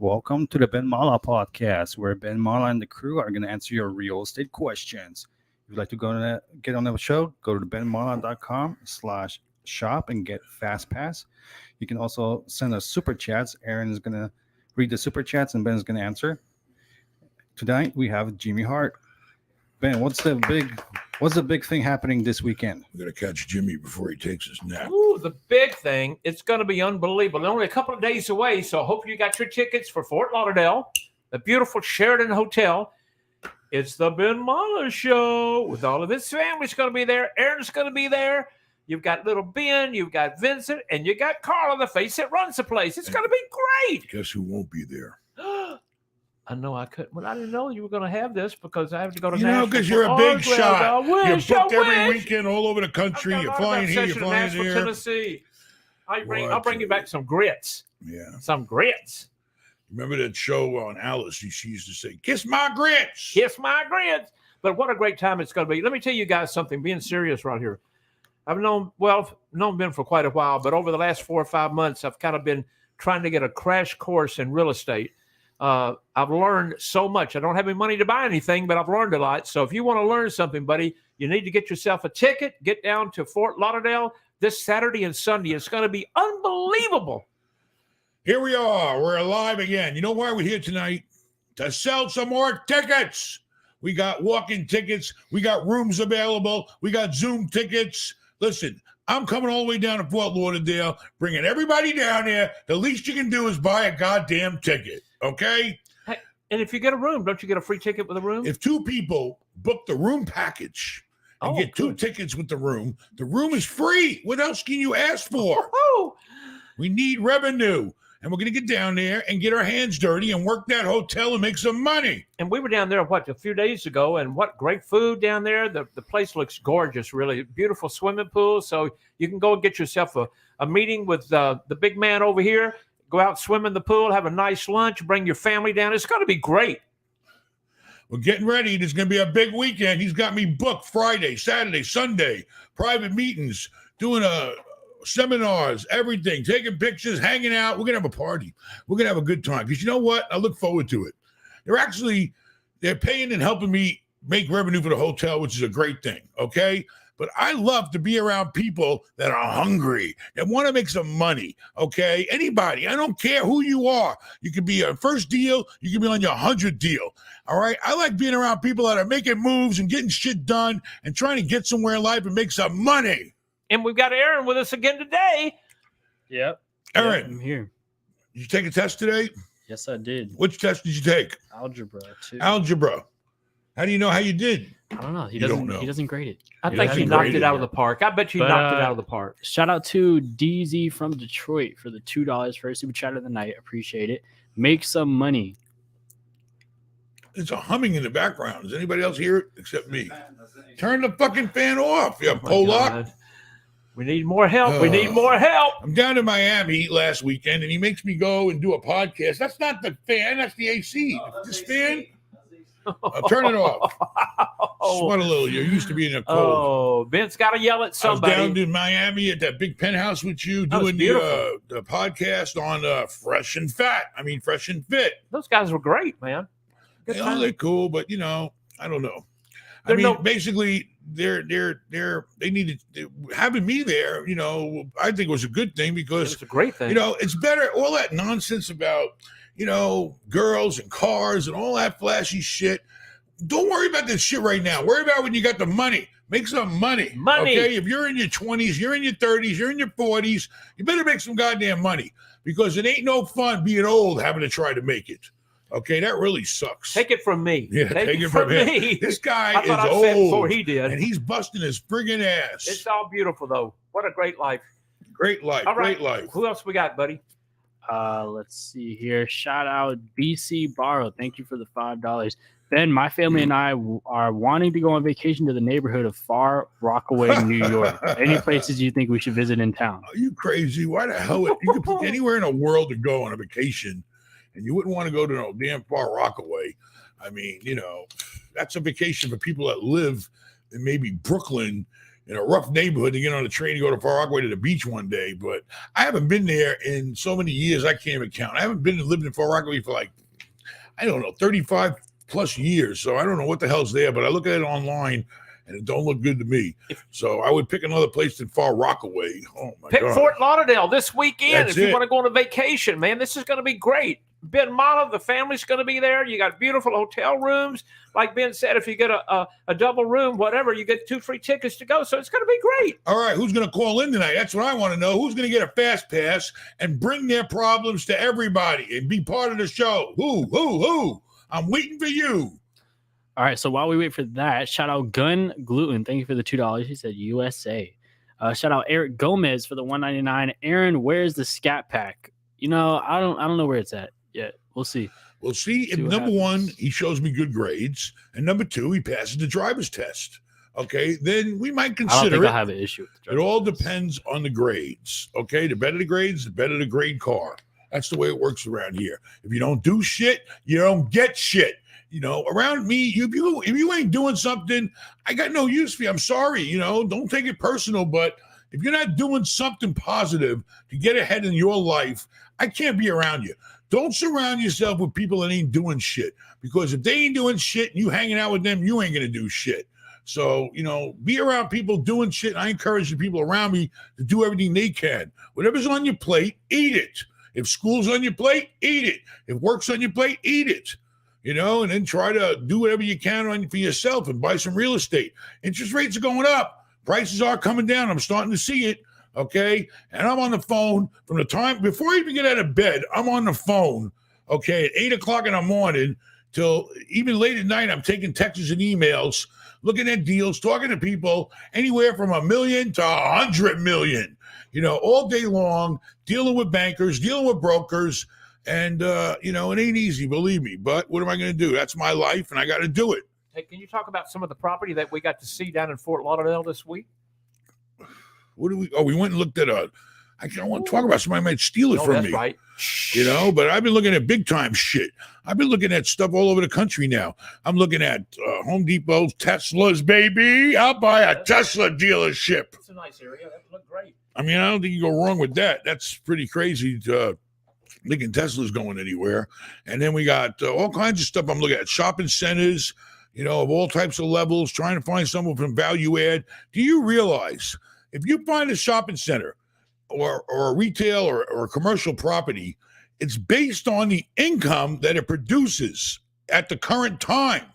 Welcome to the Ben Mallah podcast, where Ben Mallah and the crew are going to answer your real estate questions. If you'd like to get on the show, go to benmallah.com/shop and get Fast Pass. You can also send us super chats. Aaron is going to read the super chats and Ben is going to answer. Tonight we have Jimmy Hart. Ben, what's the big thing happening this weekend? We're going to catch Jimmy before he takes his nap. Ooh, the big thing. It's going to be unbelievable. They're only a couple of days away, so I hope you got your tickets for Fort Lauderdale, the beautiful Sheraton Hotel. It's the Ben Mallah Show with all of his family's going to be there. Aaron's going to be there. You've got little Ben, you've got Vincent, and you got Carl, the face that runs the place. It's going to be great. Guess who won't be there? I know I couldn't. Well, I didn't know you were going to have this because I have to go to. You know, because you're a big shot. You're booked every weekend all over the country. You're flying here, you're flying there. Tennessee. I'll bring you back some grits. Yeah, some grits. Remember that show on Alice? She used to say, "Kiss my grits, kiss my grits." But what a great time it's going to be. Let me tell you guys something. Being serious right here. I've known Ben for quite a while, but over the last 4 or 5 months, I've kind of been trying to get a crash course in real estate. I've learned so much. I don't have any money to buy anything, but I've learned a lot. So if you want to learn something, buddy, you need to get yourself a ticket. Get down to Fort Lauderdale this Saturday and Sunday. It's going to be unbelievable. Here we are. We're alive again. You know why we're here tonight? To sell some more tickets. We got walk-in tickets. We got rooms available. We got Zoom tickets. Listen, I'm coming all the way down to Fort Lauderdale, bringing everybody down there. The least you can do is buy a goddamn ticket, okay? Hey, and if you get a room, don't you get a free ticket with a room? If 2 people book the room package and get 2 tickets with the room is free. What else can you ask for? We need revenue. And we're going to get down there and get our hands dirty and work that hotel and make some money. And we were down there, a few days ago, and what great food down there. The place looks gorgeous, really. Beautiful swimming pool. So you can go and get yourself a meeting with the big man over here. Go out, swim in the pool, have a nice lunch, bring your family down. It's going to be great. We're getting ready. There's going to be a big weekend. He's got me booked Friday, Saturday, Sunday, private meetings, doing seminars, everything, taking pictures, hanging out. We're going to have a party. We're going to have a good time. Because you know what? I look forward to it. They're paying and helping me make revenue for the hotel, which is a great thing, okay? But I love to be around people that are hungry, that want to make some money, okay? Anybody. I don't care who you are. You could be a first deal. You can be on your 100th deal, all right? I like being around people that are making moves and getting shit done and trying to get somewhere in life and make some money. And we've got Aaron with us again today. Yep. Aaron, I'm here. Did you take a test today? Yes, I did. Which test did you take? Algebra, too. Algebra. How do you know how you did? I don't know. He don't know. He doesn't grade it. I think he knocked it out of the park. I bet you knocked it out of the park. Shout out to DZ from Detroit for the $2 for a super chat of the night. Appreciate it. Make some money. It's a humming in the background. Does anybody else hear it except me? Turn the fucking fan off, you Polak. We need more help. We need more help. I'm down in Miami last weekend, and he makes me go and do a podcast. That's not the fan. That's the AC. This fan, turn it off. Sweat a little. You're used to being in a cold. Oh, Vince got to yell at somebody. I was down in Miami at that big penthouse with you doing the podcast on Fresh and Fat. I mean, Fresh and Fit. Those guys were great, man. They're cool, but, I don't know. Basically, they needed having me there. I think it was a good thing because it's a great thing. It's better. All that nonsense about girls and cars and all that flashy shit. Don't worry about this shit right now. Worry about when you got the money. Make some money. Okay, if you're in your 20s, you're in your 30s, you're in your 40s, you better make some goddamn money because it ain't no fun being old having to try to make it. Okay, that really sucks. Take it from me. Yeah, take it from me. This guy is I old. said before he did. And he's busting his friggin' ass. It's all beautiful, though. What a great life. Great life. All right. Great life. Who else we got, buddy? Let's see here. Shout out BC Borrow. Thank you for the $5. Ben, my family and I are wanting to go on vacation to the neighborhood of Far Rockaway, New York. Any places you think we should visit in town? Are you crazy? Why the hell? You could pick anywhere in the world to go on a vacation. And you wouldn't want to go to no damn Far Rockaway. I mean, that's a vacation for people that live in maybe Brooklyn in a rough neighborhood to get on the train to go to Far Rockaway to the beach one day. But I haven't been there in so many years I can't even count. I haven't been lived in Far Rockaway for like, I don't know, 35 plus years. So I don't know what the hell's there, but I look at it online and it don't look good to me. So I would pick another place than Far Rockaway. Oh my Pick God. Fort Lauderdale this weekend That's if you it. want to go on a vacation, man. This is going to be great. Ben Mallah, the family's going to be there. You got beautiful hotel rooms. Like Ben said, if you get a double room, whatever, you get 2 free tickets to go. So it's going to be great. All right, who's going to call in tonight? That's what I want to know. Who's going to get a fast pass and bring their problems to everybody and be part of the show? Who? I'm waiting for you. All right, so while we wait for that, shout out Gun Gluten. Thank you for the $2. He said USA. Shout out Eric Gomez for the $1.99. Aaron, where's the Scat Pack? You know, I don't know where it's at yet. We'll see. We'll see if what number happens. one, he shows me good grades, and number two, he passes the driver's test. Okay, then we might I don't consider think it. I'll have an issue with the It all driver's test. depends on the grades. Okay, the better the grades, the better the grade car. That's the way it works around here. If you don't do shit, you don't get shit. You know, around me, if you ain't doing something, I got no use for you. I'm sorry, you know, don't take it personal, but if you're not doing something positive to get ahead in your life, I can't be around you. Don't surround yourself with people that ain't doing shit, because if they ain't doing shit and you hanging out with them, you ain't going to do shit. So, you know, be around people doing shit. I encourage the people around me to do everything they can. Whatever's on your plate, eat it. If school's on your plate, eat it. If work's on your plate, eat it. You know, and then try to do whatever you can for yourself and buy some real estate. Interest rates are going up. Prices are coming down. I'm starting to see it. Okay. And I'm on the phone from the time before I even get out of bed. I'm on the phone. Okay. At 8 o'clock in the morning till even late at night. I'm taking texts and emails, looking at deals, talking to people anywhere from $1 million to $100 million, you know, all day long, dealing with bankers, dealing with brokers. And, you know, it ain't easy, believe me. But what am I going to do? That's my life, and I got to do it. Hey, can you talk about some of the property that we got to see down in Fort Lauderdale this week? What do we? Oh, we went and looked at I don't want to talk about somebody might steal it Oh, from that's me. right. You know, but I've been looking at big time shit. I've been looking at stuff all over the country now. I'm looking at Home Depot's, Tesla's, baby. I'll buy a Tesla dealership. It's a nice area. That looked great. I mean, I don't think you go wrong with that. That's pretty crazy to thinking Tesla's going anywhere. And then we got all kinds of stuff I'm looking at. Shopping centers, you know, of all types of levels, trying to find someone from value add. Do you realize if you find a shopping center or a retail or a commercial property, it's based on the income that it produces at the current time.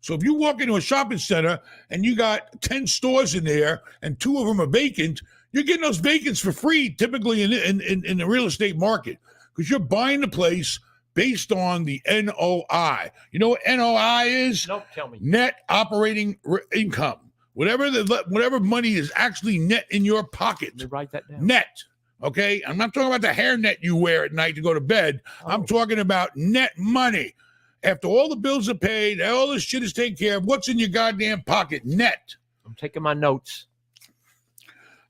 So if you walk into a shopping center and you got 10 stores in there and 2 of them are vacant, you're getting those vacants for free, typically in the real estate market, because you're buying the place based on the NOI. You know what NOI is? Nope, tell me. Net operating income. Whatever money is actually net in your pocket. Let me write that down. Net. Okay? I'm not talking about the hairnet you wear at night to go to bed. I'm talking about net money. After all the bills are paid, all this shit is taken care of, what's in your goddamn pocket? Net. I'm taking my notes.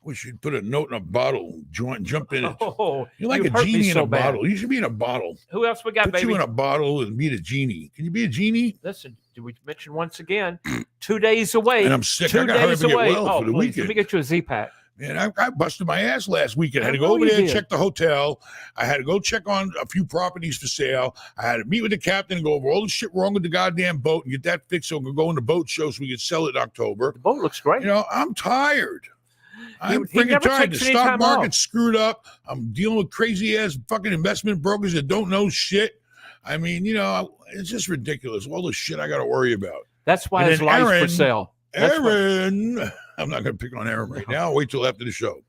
Wish you'd put a note in a bottle, jump in it. Oh, You're like you a hurt me genie in so a bad. bottle. You should be in a bottle. Who else we got, Put baby? you in a bottle and be the genie. Can you be a genie? Listen, did we mention once again? 2 days away. And I'm sick. 2 I got to hurry days up and away. get well for the Please, let weekend. me get you a Z-Pack. Man, I busted my ass last weekend. I had to I go know over you there and did. check the hotel. I had to go check on a few properties for sale. I had to meet with the captain and go over all the shit wrong with the goddamn boat and get that fixed so we could go on the boat show so we could sell it in October. The boat looks great. You know, I'm tired. I'm He freaking never tired. The takes any stock time market's off. screwed up. I'm dealing with crazy ass fucking investment brokers that don't know shit. I mean, you know, it's just ridiculous. All the shit I got to worry about. That's why And his then life's for Aaron- sale. That's why- Aaron, I'm not going to pick on Aaron right now. I'll wait till after the show.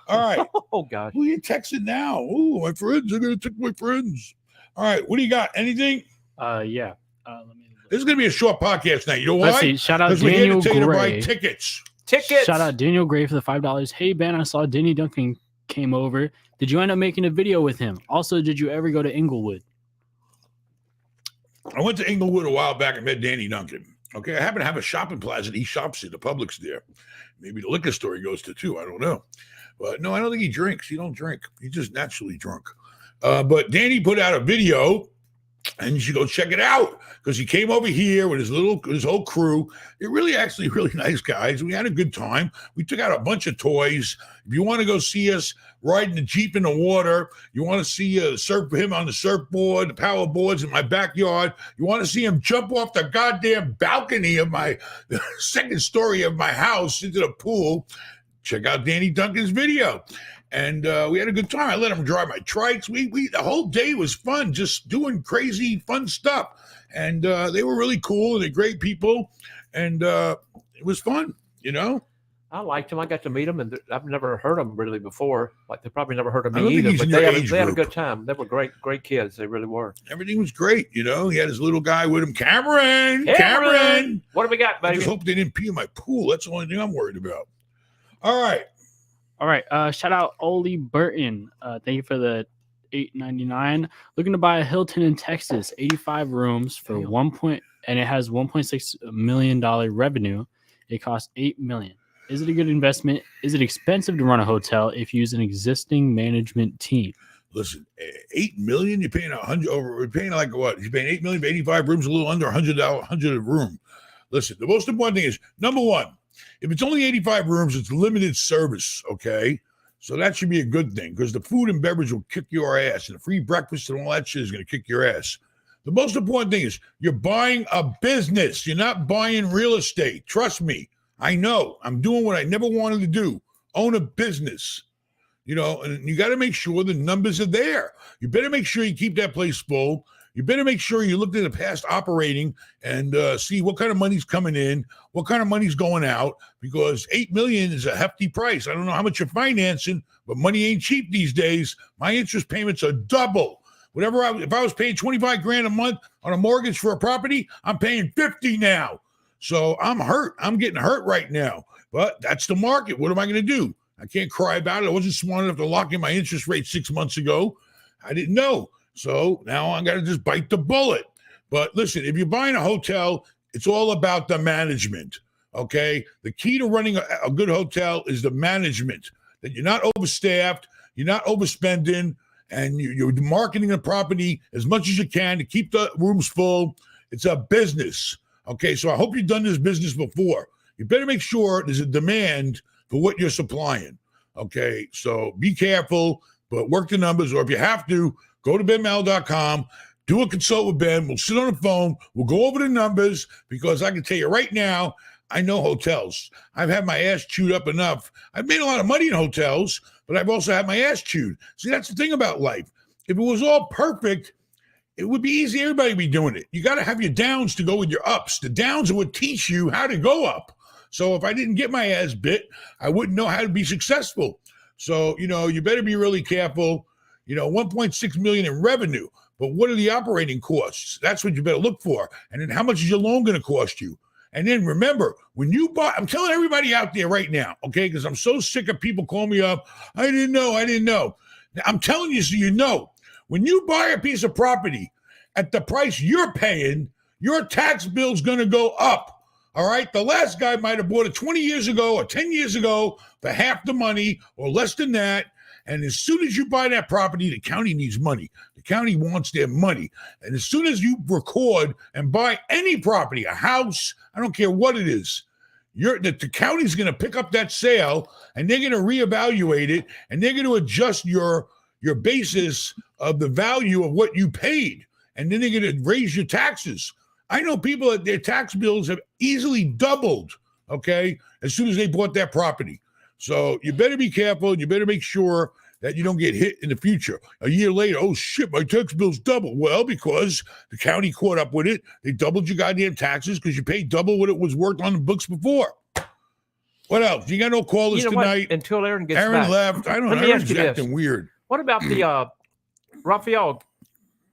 All right. Oh, gosh. Who you texting now? Oh, my friends. I'm going to text my friends. All right. What do you got? Anything? Yeah. Let me This is going to be a short podcast night. You know Let's why? see. Shout out Because we're here Daniel to tell you to buy Gray. tickets. Tickets. Shout out Daniel Gray for the $5. Hey Ben, I saw Denny Duncan came over. Did you end up making a video with him? Also, did you ever go to Inglewood? I went to Inglewood a while back and met Danny Duncan. Okay. I happen to have a shopping plaza that he shops in. The Publix there. Maybe the liquor store he goes to too. I don't know. But no, I don't think he drinks. He don't drink. He's just naturally drunk. But Danny put out a video And you should go check it out because he came over here with his whole crew. They're really nice guys. We had a good time. We took out a bunch of toys. If you want to go see us riding the Jeep in the water, you want to see him on the surfboard, the power boards in my backyard, you want to see him jump off the goddamn balcony of my second story of my house into the pool, check out Danny Duncan's video. And we had a good time. I let him drive my trikes. We the whole day was fun, just doing crazy, fun stuff. And they were really cool, and they're great people. And it was fun, you know. I liked him. I got to meet him, and I've never heard them really before. Like, they probably never heard of I me don't think either. he's But in they your had, age they had a group. good time. They were great kids. They really were. Everything was great, you know. He had his little guy with him, Cameron. What do we got, I baby? just hope they didn't pee in my pool. That's the only thing I'm worried about. All right. All right. Shout out Oli Burton. Thank you for the $8.99. Looking to buy a Hilton in Texas, 85 rooms for and it has $1.6 million revenue. It costs $8 million. Is it a good investment? Is it expensive to run a hotel if you use an existing management team? Listen, $8 million. You're paying You're paying like what? You're paying $8 million for 85 rooms, a little under $100 a room. Listen, the most important thing is number one. If it's only 85 rooms, it's limited service, okay? So that should be a good thing because the food and beverage will kick your ass, and the free breakfast and all that shit is going to kick your ass. The most important thing is you're buying a business. You're not buying real estate. Trust me. I know. I'm doing what I never wanted to do, own a business. You know, and you got to make sure the numbers are there. You better make sure you keep that place full. You better make sure you look at the past operating and see what kind of money's coming in, what kind of money's going out, because $8 million is a hefty price. I don't know how much you're financing, but money ain't cheap these days. My interest payments are double. If I was paying 25 grand a month on a mortgage for a property, I'm paying 50 now. So I'm hurt. I'm getting hurt right now. But that's the market. What am I going to do? I can't cry about it. I wasn't smart enough to lock in my interest rate 6 months ago. I didn't know. So now I'm going to just bite the bullet. But listen, if you're buying a hotel, it's all about the management, okay? The key to running a good hotel is the management, that you're not overstaffed, you're not overspending, and you're marketing the property as much as you can to keep the rooms full. It's a business, okay? So I hope you've done this business before. You better make sure there's a demand for what you're supplying, okay? So be careful, but work the numbers, or if you have to, go to benmallah.com, do a consult with Ben. We'll sit on the phone. We'll go over the numbers because I can tell you right now, I know hotels. I've had my ass chewed up enough. I've made a lot of money in hotels, but I've also had my ass chewed. See, that's the thing about life. If it was all perfect, it would be easy. Everybody would be doing it. You got to have your downs to go with your ups. The downs are what teach you how to go up. So if I didn't get my ass bit, I wouldn't know how to be successful. So, you know, you better be really careful. You know, 1.6 million in revenue, but what are the operating costs? That's what you better look for. And then how much is your loan going to cost you? And then remember, when you buy, I'm telling everybody out there right now, okay, because I'm so sick of people calling me up. I didn't know. Now, I'm telling you so you know, when you buy a piece of property at the price you're paying, your tax bill's going to go up. All right. The last guy might have bought it 20 years ago or 10 years ago for half the money or less than that. And as soon as you buy that property, the county needs money. The county wants their money. And as soon as you record and buy any property, a house, I don't care what it is, the county's going to pick up that sale and they're going to reevaluate it and they're going to adjust your basis of the value of what you paid. And then they're going to raise your taxes. I know people that their tax bills have easily doubled, okay, as soon as they bought that property. So you better be careful. You better make sure that you don't get hit in the future. A year later, oh shit, my tax bill's double. Well, because the county caught up with it. They doubled your goddamn taxes because you paid double what it was worth on the books before. What else? You got no callers tonight? What? Until Aaron gets Aaron back. left. I don't know. Let me ask Aaron's you this. acting weird. What about the Raphael?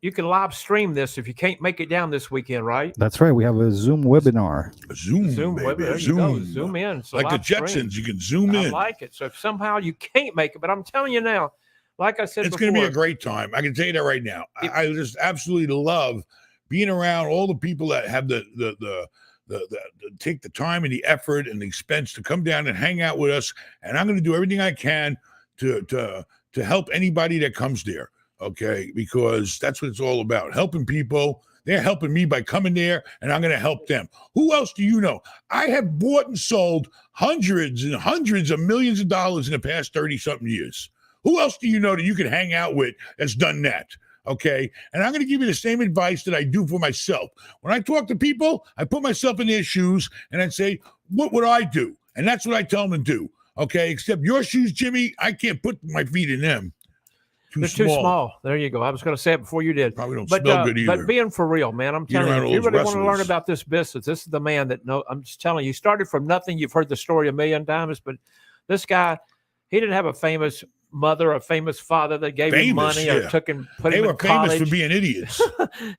You can live stream this if you can't make it down this weekend, right? That's right. We have a Zoom webinar. Zoom, baby. There you go. Zoom in. So like the live stream. Jetsons, you can zoom I in. like it. So if somehow you can't make it, but I'm telling you now, like I said it's before, going to be a great time. I can tell you that right now. I just absolutely love being around all the people that have the take the time and the effort and the expense to come down and hang out with us. And I'm going to do everything I can to help anybody that comes there. okay? Because that's what it's all about, helping people. They're helping me by coming there, and I'm going to help them. Who else do you know? I have bought and sold hundreds and hundreds of millions of dollars in the past 30-something years. Who else do you know that you can hang out with that's done that? Okay. And I'm going to give you the same advice that I do for myself. When I talk to people, I put myself in their shoes and I say, what would I do? And that's what I tell them to do. Okay. Except your shoes, Jimmy, I can't put my feet in them. They're too small. There you go. I was going to say it before you did. Probably don't smell good either. But being for real, man, I'm telling you, if you really want to learn about this business, this is the man that I'm just telling you, he started from nothing. You've heard the story a million times, but this guy, he didn't have a famous mother, a famous father that gave him money or put him in college. They were famous for being idiots.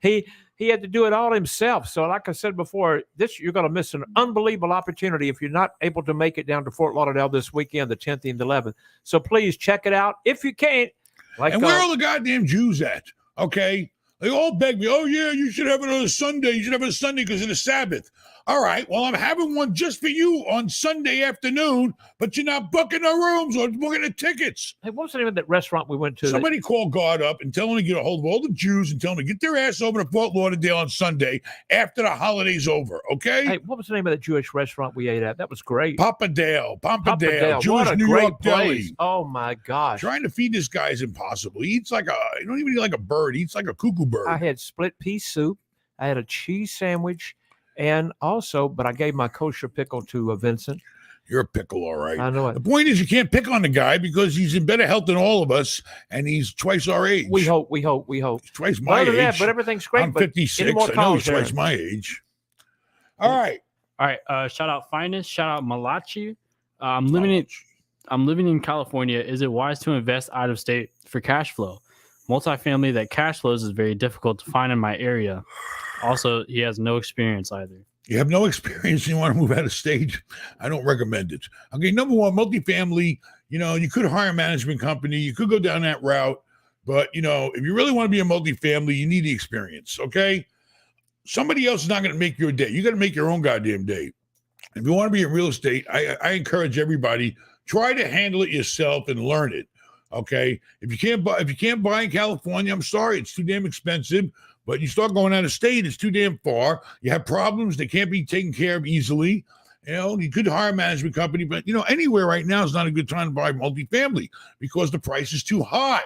He had to do it all himself. So like I said before, you're going to miss an unbelievable opportunity if you're not able to make it down to Fort Lauderdale this weekend, the 10th and 11th. So please check it out. If you can't. And where are all the goddamn Jews at? Okay. They all beg me, oh, yeah, you should have it on a Sunday. You should have it on a Sunday because of the Sabbath. All right, well, I'm having one just for you on Sunday afternoon, but you're not booking the rooms or booking the tickets. Hey, what was the name of that restaurant we went to? Somebody call God up and tell them to get a hold of all the Jews and tell them to get their ass over to Fort Lauderdale on Sunday after the holiday's over, okay? Hey, what was the name of the Jewish restaurant we ate at? That was great. Papadale, Jewish what a New great York place. deli. Oh, my gosh. Trying to feed this guy is impossible. He eats he don't even eat like a bird. He eats like a cuckoo bird. I had split pea soup. I had a cheese sandwich. And also, but I gave my kosher pickle to Vincent. You're a pickle, all right. I know it. The point is you can't pick on the guy because he's in better health than all of us, and he's twice our age. We hope. He's twice my age. That, but everything's great. I'm 56. I know he's twice my age. All right. Shout out Finest. Shout out Malachi. I'm living in California. Is it wise to invest out of state for cash flow? Multifamily that cash flows is very difficult to find in my area. Also, he has no experience either. You have no experience and you want to move out of state? I don't recommend it. Okay, number one, multifamily, you could hire a management company. You could go down that route. But, if you really want to be a multifamily, you need the experience, okay? Somebody else is not going to make your day. You got to make your own goddamn day. If you want to be in real estate, I encourage everybody, try to handle it yourself and learn it, okay? If you can't buy in California, I'm sorry, it's too damn expensive. But you start going out of state, it's too damn far. You have problems that can't be taken care of easily. You could hire a management company, but, anywhere right now is not a good time to buy multifamily because the price is too high.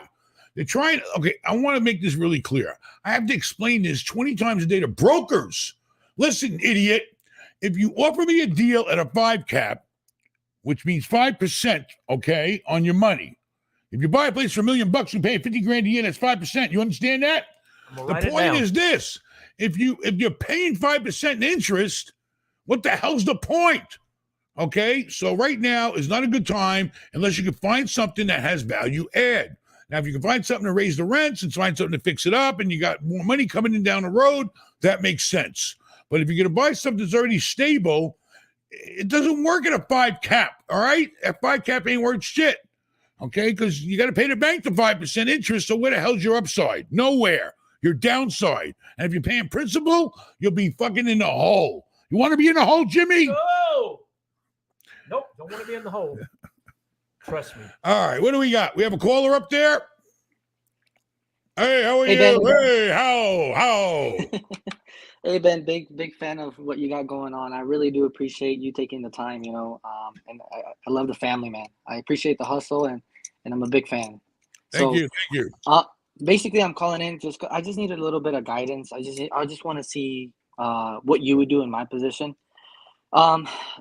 They're trying, okay, I want to make this really clear. I have to explain this 20 times a day to brokers. Listen, idiot, if you offer me a deal at a 5 cap, which means 5%, okay, on your money. If you buy a place for $1 million, you pay $50,000 a year, that's 5%. You understand that? The point is this: if you're paying 5% in interest, what the hell's the point? Okay, so right now is not a good time unless you can find something that has value add. Now, if you can find something to raise the rents and find something to fix it up, and you got more money coming in down the road, that makes sense. But if you're going to buy something that's already stable, it doesn't work at a 5 cap. All right, a 5 cap ain't worth shit. Okay, because you got to pay the bank the 5% interest. So where the hell's your upside? Nowhere. Your downside. And if you're paying principal, you'll be fucking in the hole. You want to be in the hole, Jimmy? No. Nope, don't want to be in the hole. Trust me. All right, what do we got? We have a caller up there. Hey, how are you? Ben. Hey, how? Hey, Ben, big fan of what you got going on. I really do appreciate you taking the time, and I love the family, man. I appreciate the hustle, and I'm a big fan. Thank you. Basically, I'm calling in I just needed a little bit of guidance. I just want to see what you would do in my position.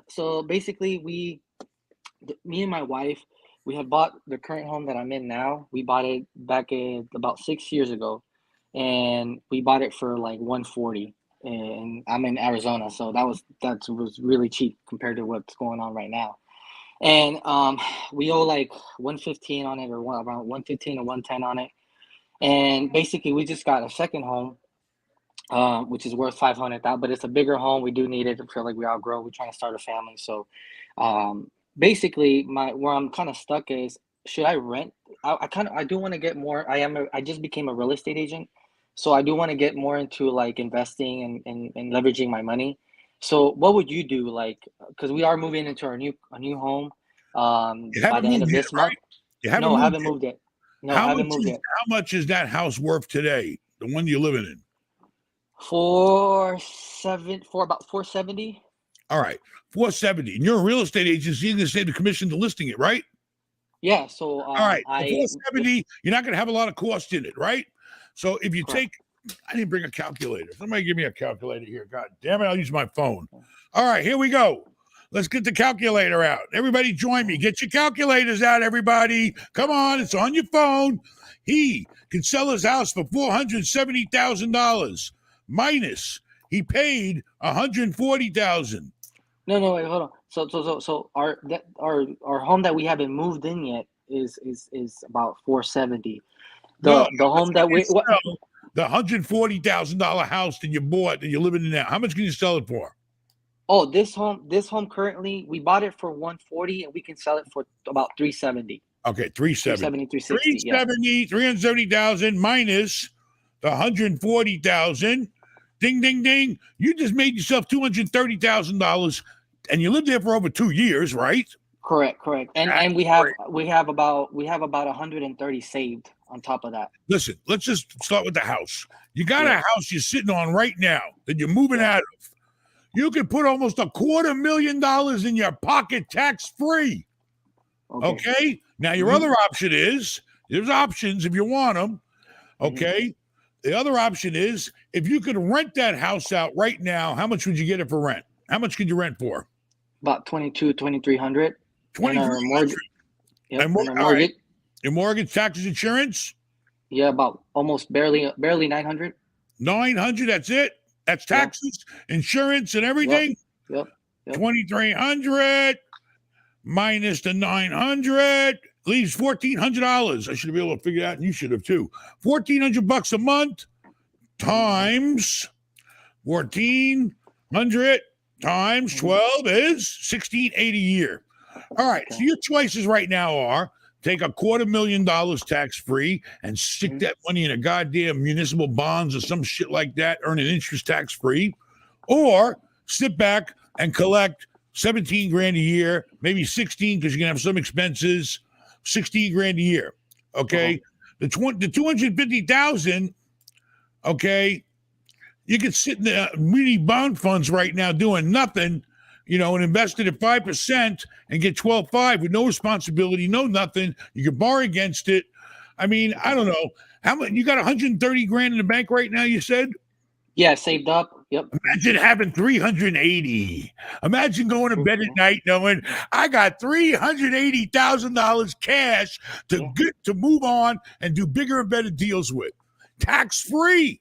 So basically, me and my wife, we have bought the current home that I'm in now. We bought it back about 6 years ago, and we bought it for like $140. And I'm in Arizona, so that was really cheap compared to what's going on right now. And we owe like $115 on it, or around $115 or $110 on it. And basically, we just got a second home, which is worth $500,000, but it's a bigger home. We do need it. I feel like we outgrow. We're trying to start a family. So basically, where I'm kind of stuck is, should I rent? I do want to get more. I just became a real estate agent, so I do want to get more into like investing and leveraging my money. So what would you do? Like, because we are moving into a new home by the end of this month. You haven't No, I moved haven't yet. moved yet. No, How haven't much moved is yet. how much is that house worth today? The one you're living in. For about 470. All right, 470. And you're a real estate agent, so you're going to save the commission to listing it, right? Yeah. So All right, so I 470. You're not going to have a lot of cost in it, right? So if you Correct. I didn't bring a calculator. Somebody give me a calculator here. God damn it, I'll use my phone. All right, here we go. Let's get the calculator out. Everybody join me. Get your calculators out, everybody. Come on, it's on your phone. He can sell his house for $470,000 minus he paid $140,000. No, wait, hold on. So our home that we haven't moved in yet is about 470. No, The home that we what, the $140,000 house that you bought that you're living in now. How much can you sell it for? oh this home currently we bought it for 140 and we can sell it for about 370. Okay, 370. 360, yeah. 370,000 minus the 140,000. Ding, ding, ding. You just made yourself $230,000, and you lived there for over 2 years, right? Correct. And That's we have about 130 saved on top of that. Listen, let's just start with the house. You got Yeah. a house you're sitting on right now that you're moving Yeah. out of. You could put almost $250,000 in your pocket tax-free. Okay. Now, your other option is there's options if you want them. Okay. The other option is if you could rent that house out right now, how much would you get it for rent? How much could you rent for? About 2,300. And our mortgage. Yep, And and our all right. mortgage. Your mortgage, taxes, insurance? Yeah, about almost barely 900. 900. That's it. That's Yeah. taxes, insurance, and everything. Yep. 2,300 minus the 900 leaves $1,400. I should be able to figure it out, and you should have too. $1,400 a month times 1,400 times 12 is $1,680 a year. All right. So your choices right now are take $250,000 tax free and stick that money in a goddamn municipal bonds or some shit like that, earn an interest tax free, or sit back and collect 17 grand a year, maybe 16 because you're gonna have some expenses, 16 grand a year. Okay. The 250,000, okay, you could sit in the muni bond funds right now doing nothing, and invest it at 5% and get 12.5 with no responsibility, no nothing. You can borrow against it. I mean, I don't know. How much you got 130 grand in the bank right now, you said? Yeah, saved up. Yep. Imagine having 380. Imagine going to bed at night knowing I got $380,000 cash to move on and do bigger and better deals with. Tax free.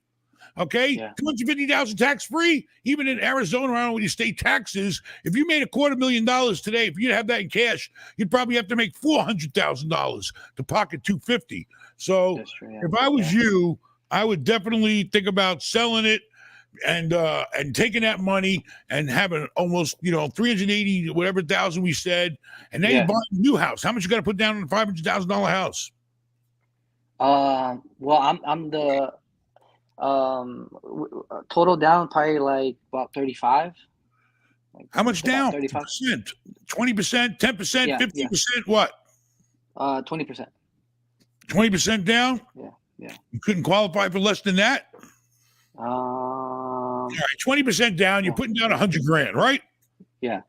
Okay, Yeah. 250,000 tax free. Even in Arizona, around with your state taxes, if you made $250,000 today, if you'd have that in cash, you'd probably have to make $400,000 to pocket 250. So That's true, yeah. if I was you, I would definitely think about selling it and taking that money and having almost 380 whatever thousand we said, and now you're buying a new house. How much you got to put down on a $500,000 house? Well, I'm the total down probably like about 35. How much down? 35. 20%, 10%, Yeah, 50%, what? 20%. 20% down? Yeah. You couldn't qualify for less than that? All right, 20% down, you're putting down 100 grand, right? Yeah.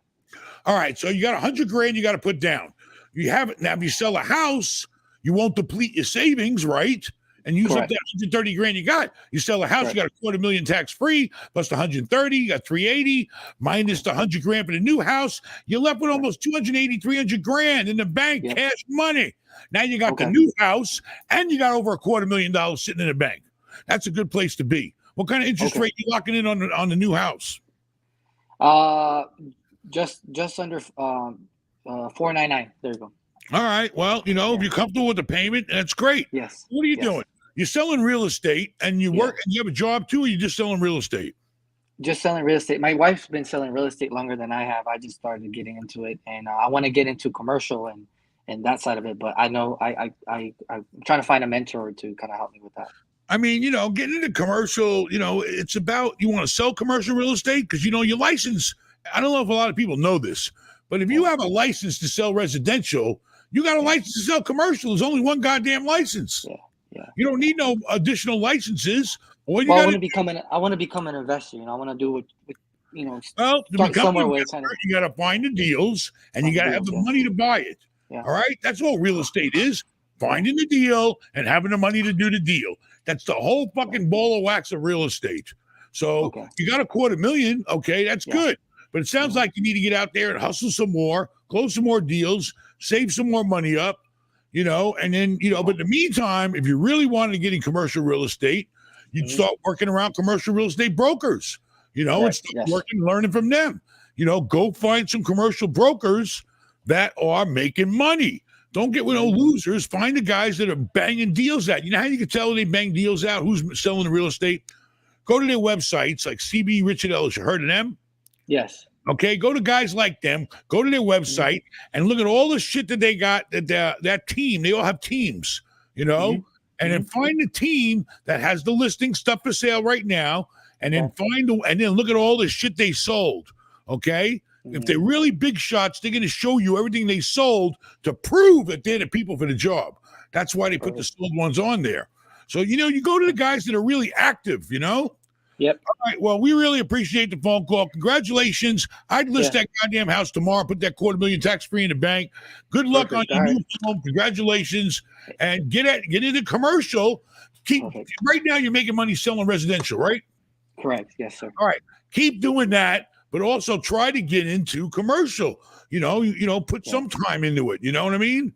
All right, so you got 100 grand you got to put down. You have it now. If you sell a house, you won't deplete your savings, right? And use up that 130 grand you got. You sell a house, you got $250,000 tax free, plus the 130, you got 380, minus the 100 grand for the new house. You're left with almost 280, 300 grand in the bank, cash money. Now you got the new house and you got over $250,000 sitting in the bank. That's a good place to be. What kind of interest rate you locking in on the new house? Just under 499. There you go. All right. Well, if you're comfortable with the payment, that's great. Yes. What are you doing? You're selling real estate and you work and you have a job too, or you just selling real estate? Just selling real estate. My wife's been selling real estate longer than I have. I just started getting into it, and I want to get into commercial and that side of it. But I know I'm trying to find a mentor to kind of help me with that. I mean, getting into commercial, it's about you want to sell commercial real estate because your license. I don't know if a lot of people know this, but if you have a license to sell residential, You got a license to sell commercial. There's only one goddamn license. Yeah. You don't need no additional licenses. All you Well, I got want to become an investor. I want to do what well, to start become somewhere an where investor, kind of you got to find the deals and you Find the got to have the deals, yeah. money to buy it. Yeah. All right. That's all real estate is, finding the deal and having the money to do the deal. That's the whole fucking ball of wax of real estate. So Okay. you got $250,000. Okay. That's Yeah. good. But it sounds like you need to get out there and hustle some more, close some more deals, save some more money up, and then, but in the meantime, if you really wanted to get in commercial real estate, you'd start working around commercial real estate brokers, and Correct, start yes. working, learning from them. Go find some commercial brokers that are making money. Don't get with no losers. Find the guys that are banging deals out. You know how you can tell they bang deals out? Who's selling the real estate? Go to their websites like CB Richard Ellis. You heard of them? yes. Okay, go to guys like them. Go to their website and look at all the shit that they got. That team, they all have teams, and then find the team that has the listing stuff for sale right now, and then and then look at all the shit they sold. Okay, if they're really big shots, they're going to show you everything they sold to prove that they're the people for the job. That's why they put the sold ones on there. So you go to the guys that are really active. Yep. All right. Well, we really appreciate the phone call. Congratulations. I'd list that goddamn house tomorrow, put that $250,000 tax-free in the bank. Good luck Perfect. on your All new home. Congratulations. And get into commercial. Right now you're making money selling residential, right? Correct. Yes, sir. All right. Keep doing that, but also try to get into commercial. Put some time into it. You know what I mean?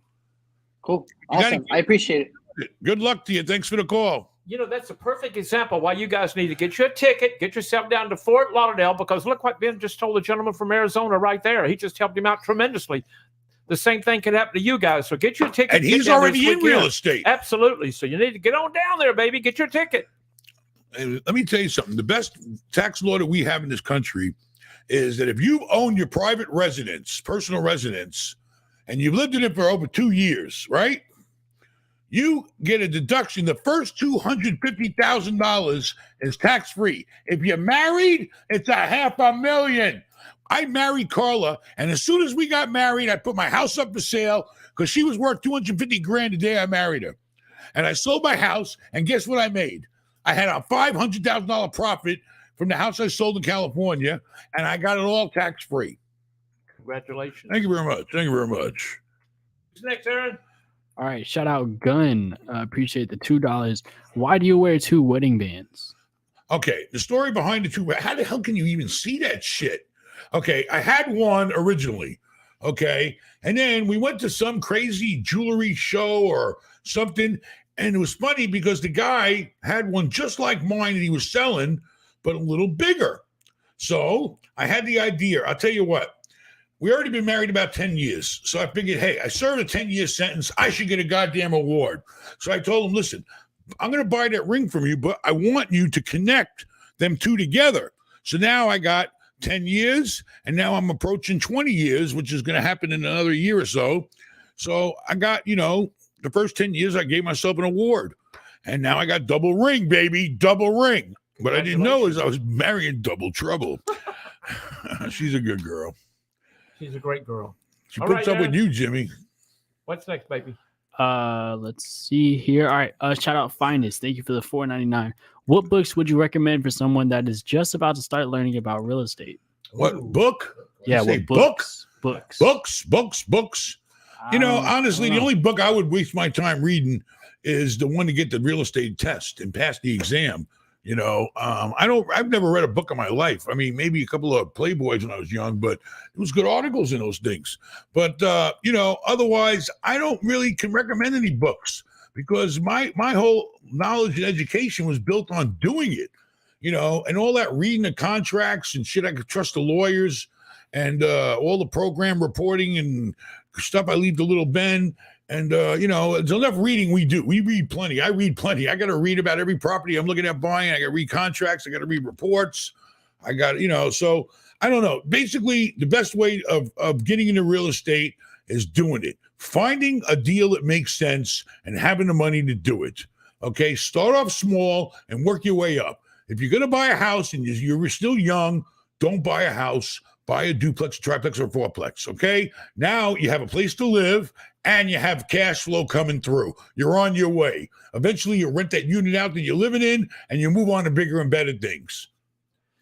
Cool. Awesome. I appreciate it. Good luck to you. Thanks for the call. That's a perfect example why you guys need to get you a ticket, get yourself down to Fort Lauderdale, because look what Ben just told the gentleman from Arizona right there. He just helped him out tremendously. The same thing can happen to you guys. So get your ticket. And he's already in real estate. Absolutely. So you need to get on down there, baby. Get your ticket. And let me tell you something. The best tax law that we have in this country is that if you own your private residence, personal residence, and you've lived in it for over 2 years, right? You get a deduction. The first $250,000 is tax-free. If you're married, it's $500,000. I married Carla, and as soon as we got married, I put my house up for sale because she was worth $250,000 the day I married her. And I sold my house, and guess what I made? I had a $500,000 profit from the house I sold in California, and I got it all tax-free. Congratulations. Thank you very much. Thank you very much. Who's next, Aaron? All right, shout out Gun. Appreciate the $2. Why do you wear 2 wedding bands? Okay, the story behind the 2. How the hell can you even see that shit? Okay, I had one originally. Okay, and then we went to some crazy jewelry show or something, and it was funny because the guy had one just like mine that he was selling, but a little bigger. So I had the idea. I'll tell you what. We already been married about 10 years. So I figured, hey, I served a 10-year sentence. I should get a goddamn award. So I told him, listen, I'm going to buy that ring from you, but I want you to connect them two together. So now I got 10 years, and now I'm approaching 20 years, which is going to happen in another year or so. So I got, the first 10 years, I gave myself an award. And now I got double ring, baby, double ring. What I didn't know is I was marrying double trouble. She's a good girl. She's a great girl. She puts up with you, Jimmy. What's next, baby? Let's see here. All right. Shout out Finest. Thank you for the $4.99. What books would you recommend for someone that is just about to start learning about real estate? What book? Yeah, what books? Books. Honestly, the only book I would waste my time reading is the one to get the real estate test and pass the exam. I've never read a book in my life. I mean, maybe a couple of Playboys when I was young, but it was good articles in those things. But, otherwise, I don't really can recommend any books because my whole knowledge and education was built on doing it, and all that reading the contracts and shit. I could trust the lawyers and all the program reporting and stuff I leave to little Ben. And, it's enough reading we do. We read plenty. I read plenty. I got to read about every property I'm looking at buying. I got to read contracts. I got to read reports. I got, so I don't know. Basically, the best way of getting into real estate is doing it. Finding a deal that makes sense and having the money to do it. Okay, start off small and work your way up. If you're going to buy a house and you're still young, don't buy a house. Buy a duplex, triplex, or fourplex, okay? Now you have a place to live, and you have cash flow coming through. You're on your way. Eventually, you rent that unit out that you're living in, and you move on to bigger and better things.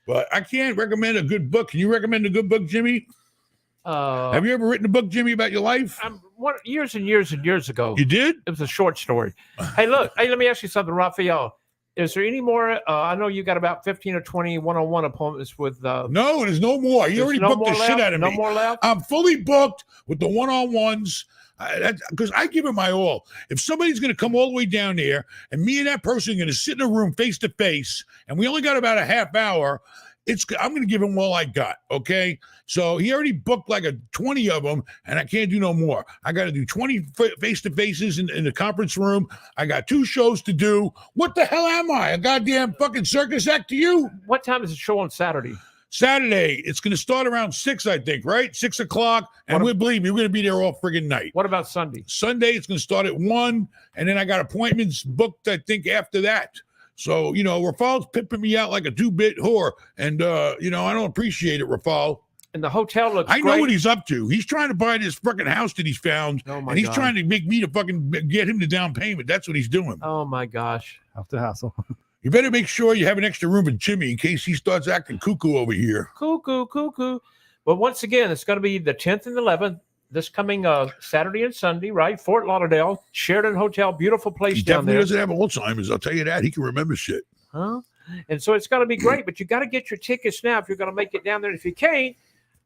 But I can't recommend a good book. Can you recommend a good book, Jimmy? Have you ever written a book, Jimmy, about your life? Years and years and years ago. You did? It was a short story. Hey, look. Hey, let me ask you something, Raphael. Is there any more? I know you got about 15 or 20 one-on-one appointments with. No, there's no more. You already booked the shit out of me. No more left? I'm fully booked with the one-on-ones because I give it my all. If somebody's going to come all the way down there and me and that person are going to sit in a room face-to-face and we only got about a half hour, I'm going to give him all I got, okay? So he already booked like 20 of them, and I can't do no more. I got to do 20 face-to-faces in the conference room. I got 2 shows to do. What the hell am I? A goddamn fucking circus act to you? What time is the show on Saturday? Saturday, it's going to start around 6, I think, right? 6 o'clock, and believe me, we're going to be there all friggin' night. What about Sunday? Sunday, it's going to start at 1, and then I got appointments booked, I think, after that. So, Rafal's pimping me out like a 2-bit whore. And, I don't appreciate it, Rafal. And the hotel looks I know what he's up to. He's trying to buy this fucking house that he's found. Oh, my and he's God. trying to make me to fucking get him the down payment. That's what he's doing. Oh, my gosh. Have to hassle. You better make sure you have an extra room for Jimmy in case he starts acting cuckoo over here. Cuckoo. But once again, it's going to be the 10th and 11th. This coming Saturday and Sunday, right? Fort Lauderdale, Sheridan Hotel, beautiful place He down definitely there. doesn't have Alzheimer's. I'll tell you that. He can remember shit. Huh? And so it's going to be great, but you got to get your tickets now if you're going to make it down there. If you can't,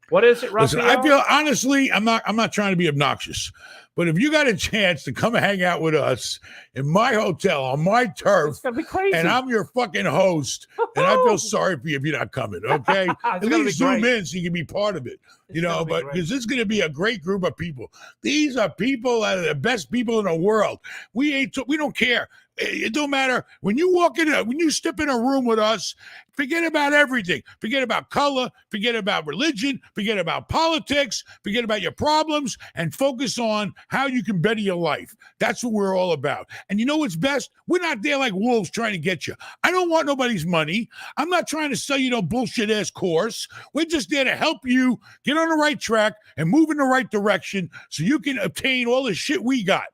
what is it, Raphael? Listen, I feel honestly, I'm not trying to be obnoxious, but if you got a chance to come hang out with us in my hotel on my turf, It's going to be crazy. and I'm your fucking host, and I feel sorry for you if you're not coming, okay? At gonna be least zoom great. in so you can be part of it, It's gonna be but great. because it's going to be a great group of people. These are people that are the best people in the world. We don't care. It don't matter. When you step in a room with us, forget about everything. Forget about color, forget about religion, forget about politics, forget about your problems, and focus on how you can better your life. That's what we're all about. And you know what's best? We're not there like wolves trying to get you. I don't want nobody's money. I'm not trying to sell you no bullshit ass course. We're just there to help you get on the right track and move in the right direction so you can obtain all the shit we got.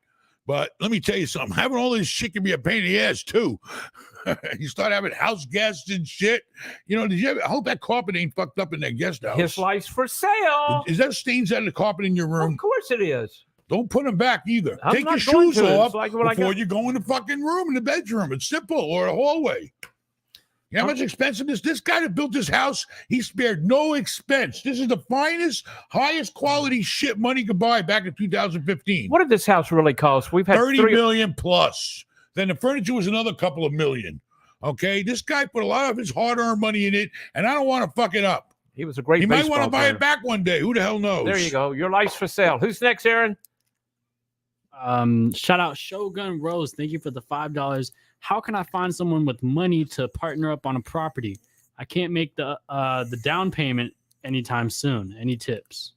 But let me tell you something. Having all this shit can be a pain in the ass, too. You start having house guests and shit. I hope that carpet ain't fucked up in that guest house. His life's for sale. Is that stains out of the carpet in your room? Of course it is. Don't put them back either. I'm Take your not going shoes to. off It's like what I before got. you go in the fucking room, in the bedroom. It's simple, or a hallway. You know how much expensive this guy that built this house, he spared no expense. This is the finest, highest quality shit money could buy back in 2015. What did this house really cost? We've had 30 million plus. Then the furniture was another couple of million. Okay, this guy put a lot of his hard-earned money in it, and I don't want to fuck it up. He was a great He might baseball want to buy player. it back one day. Who the hell knows? There you go. Your life's for sale. Who's next, Aaron? Shout out Shogun Rose. Thank you for the $5. How can I find someone with money to partner up on a property? I can't make the down payment anytime soon. Any tips?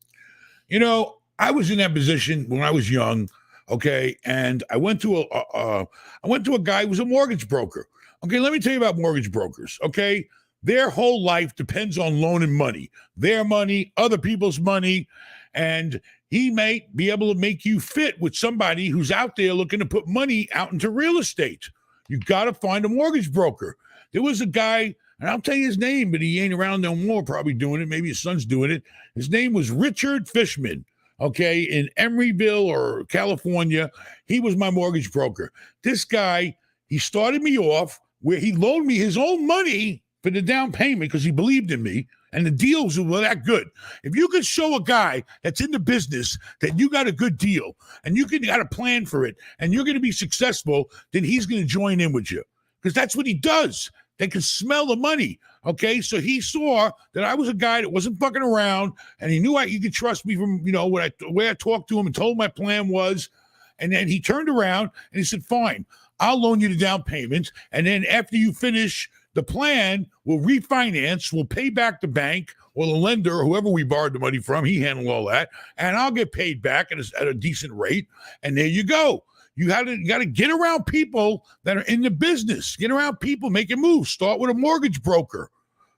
I was in that position when I was young. Okay, and I went to a guy who was a mortgage broker. Okay, let me tell you about mortgage brokers. Okay, their whole life depends on loaning money, their money, other people's money, and he may be able to make you fit with somebody who's out there looking to put money out into real estate. You got to find a mortgage broker. There was a guy, and I'll tell you his name, but he ain't around no more, probably doing it. Maybe his son's doing it. His name was Richard Fishman, okay, in Emeryville or California. He was my mortgage broker. This guy, he started me off where he loaned me his own money for the down payment because he believed in me, and the deals were that good. If you could show a guy that's in the business that you got a good deal and you got a plan for it and you're going to be successful, then he's going to join in with you because that's what he does. They can smell the money. Okay, so he saw that I was a guy that wasn't fucking around, and he knew he could trust me from the way I talked to him and told him my plan was. And then he turned around and he said, "Fine, I'll loan you the down payment, and then after you finish the plan, we'll refinance, we'll pay back the bank or the lender or whoever we borrowed the money from. He handled all that, and I'll get paid back at a decent rate. And there you go." You got to get around people that are in the business. Get around people making moves. Start with a mortgage broker.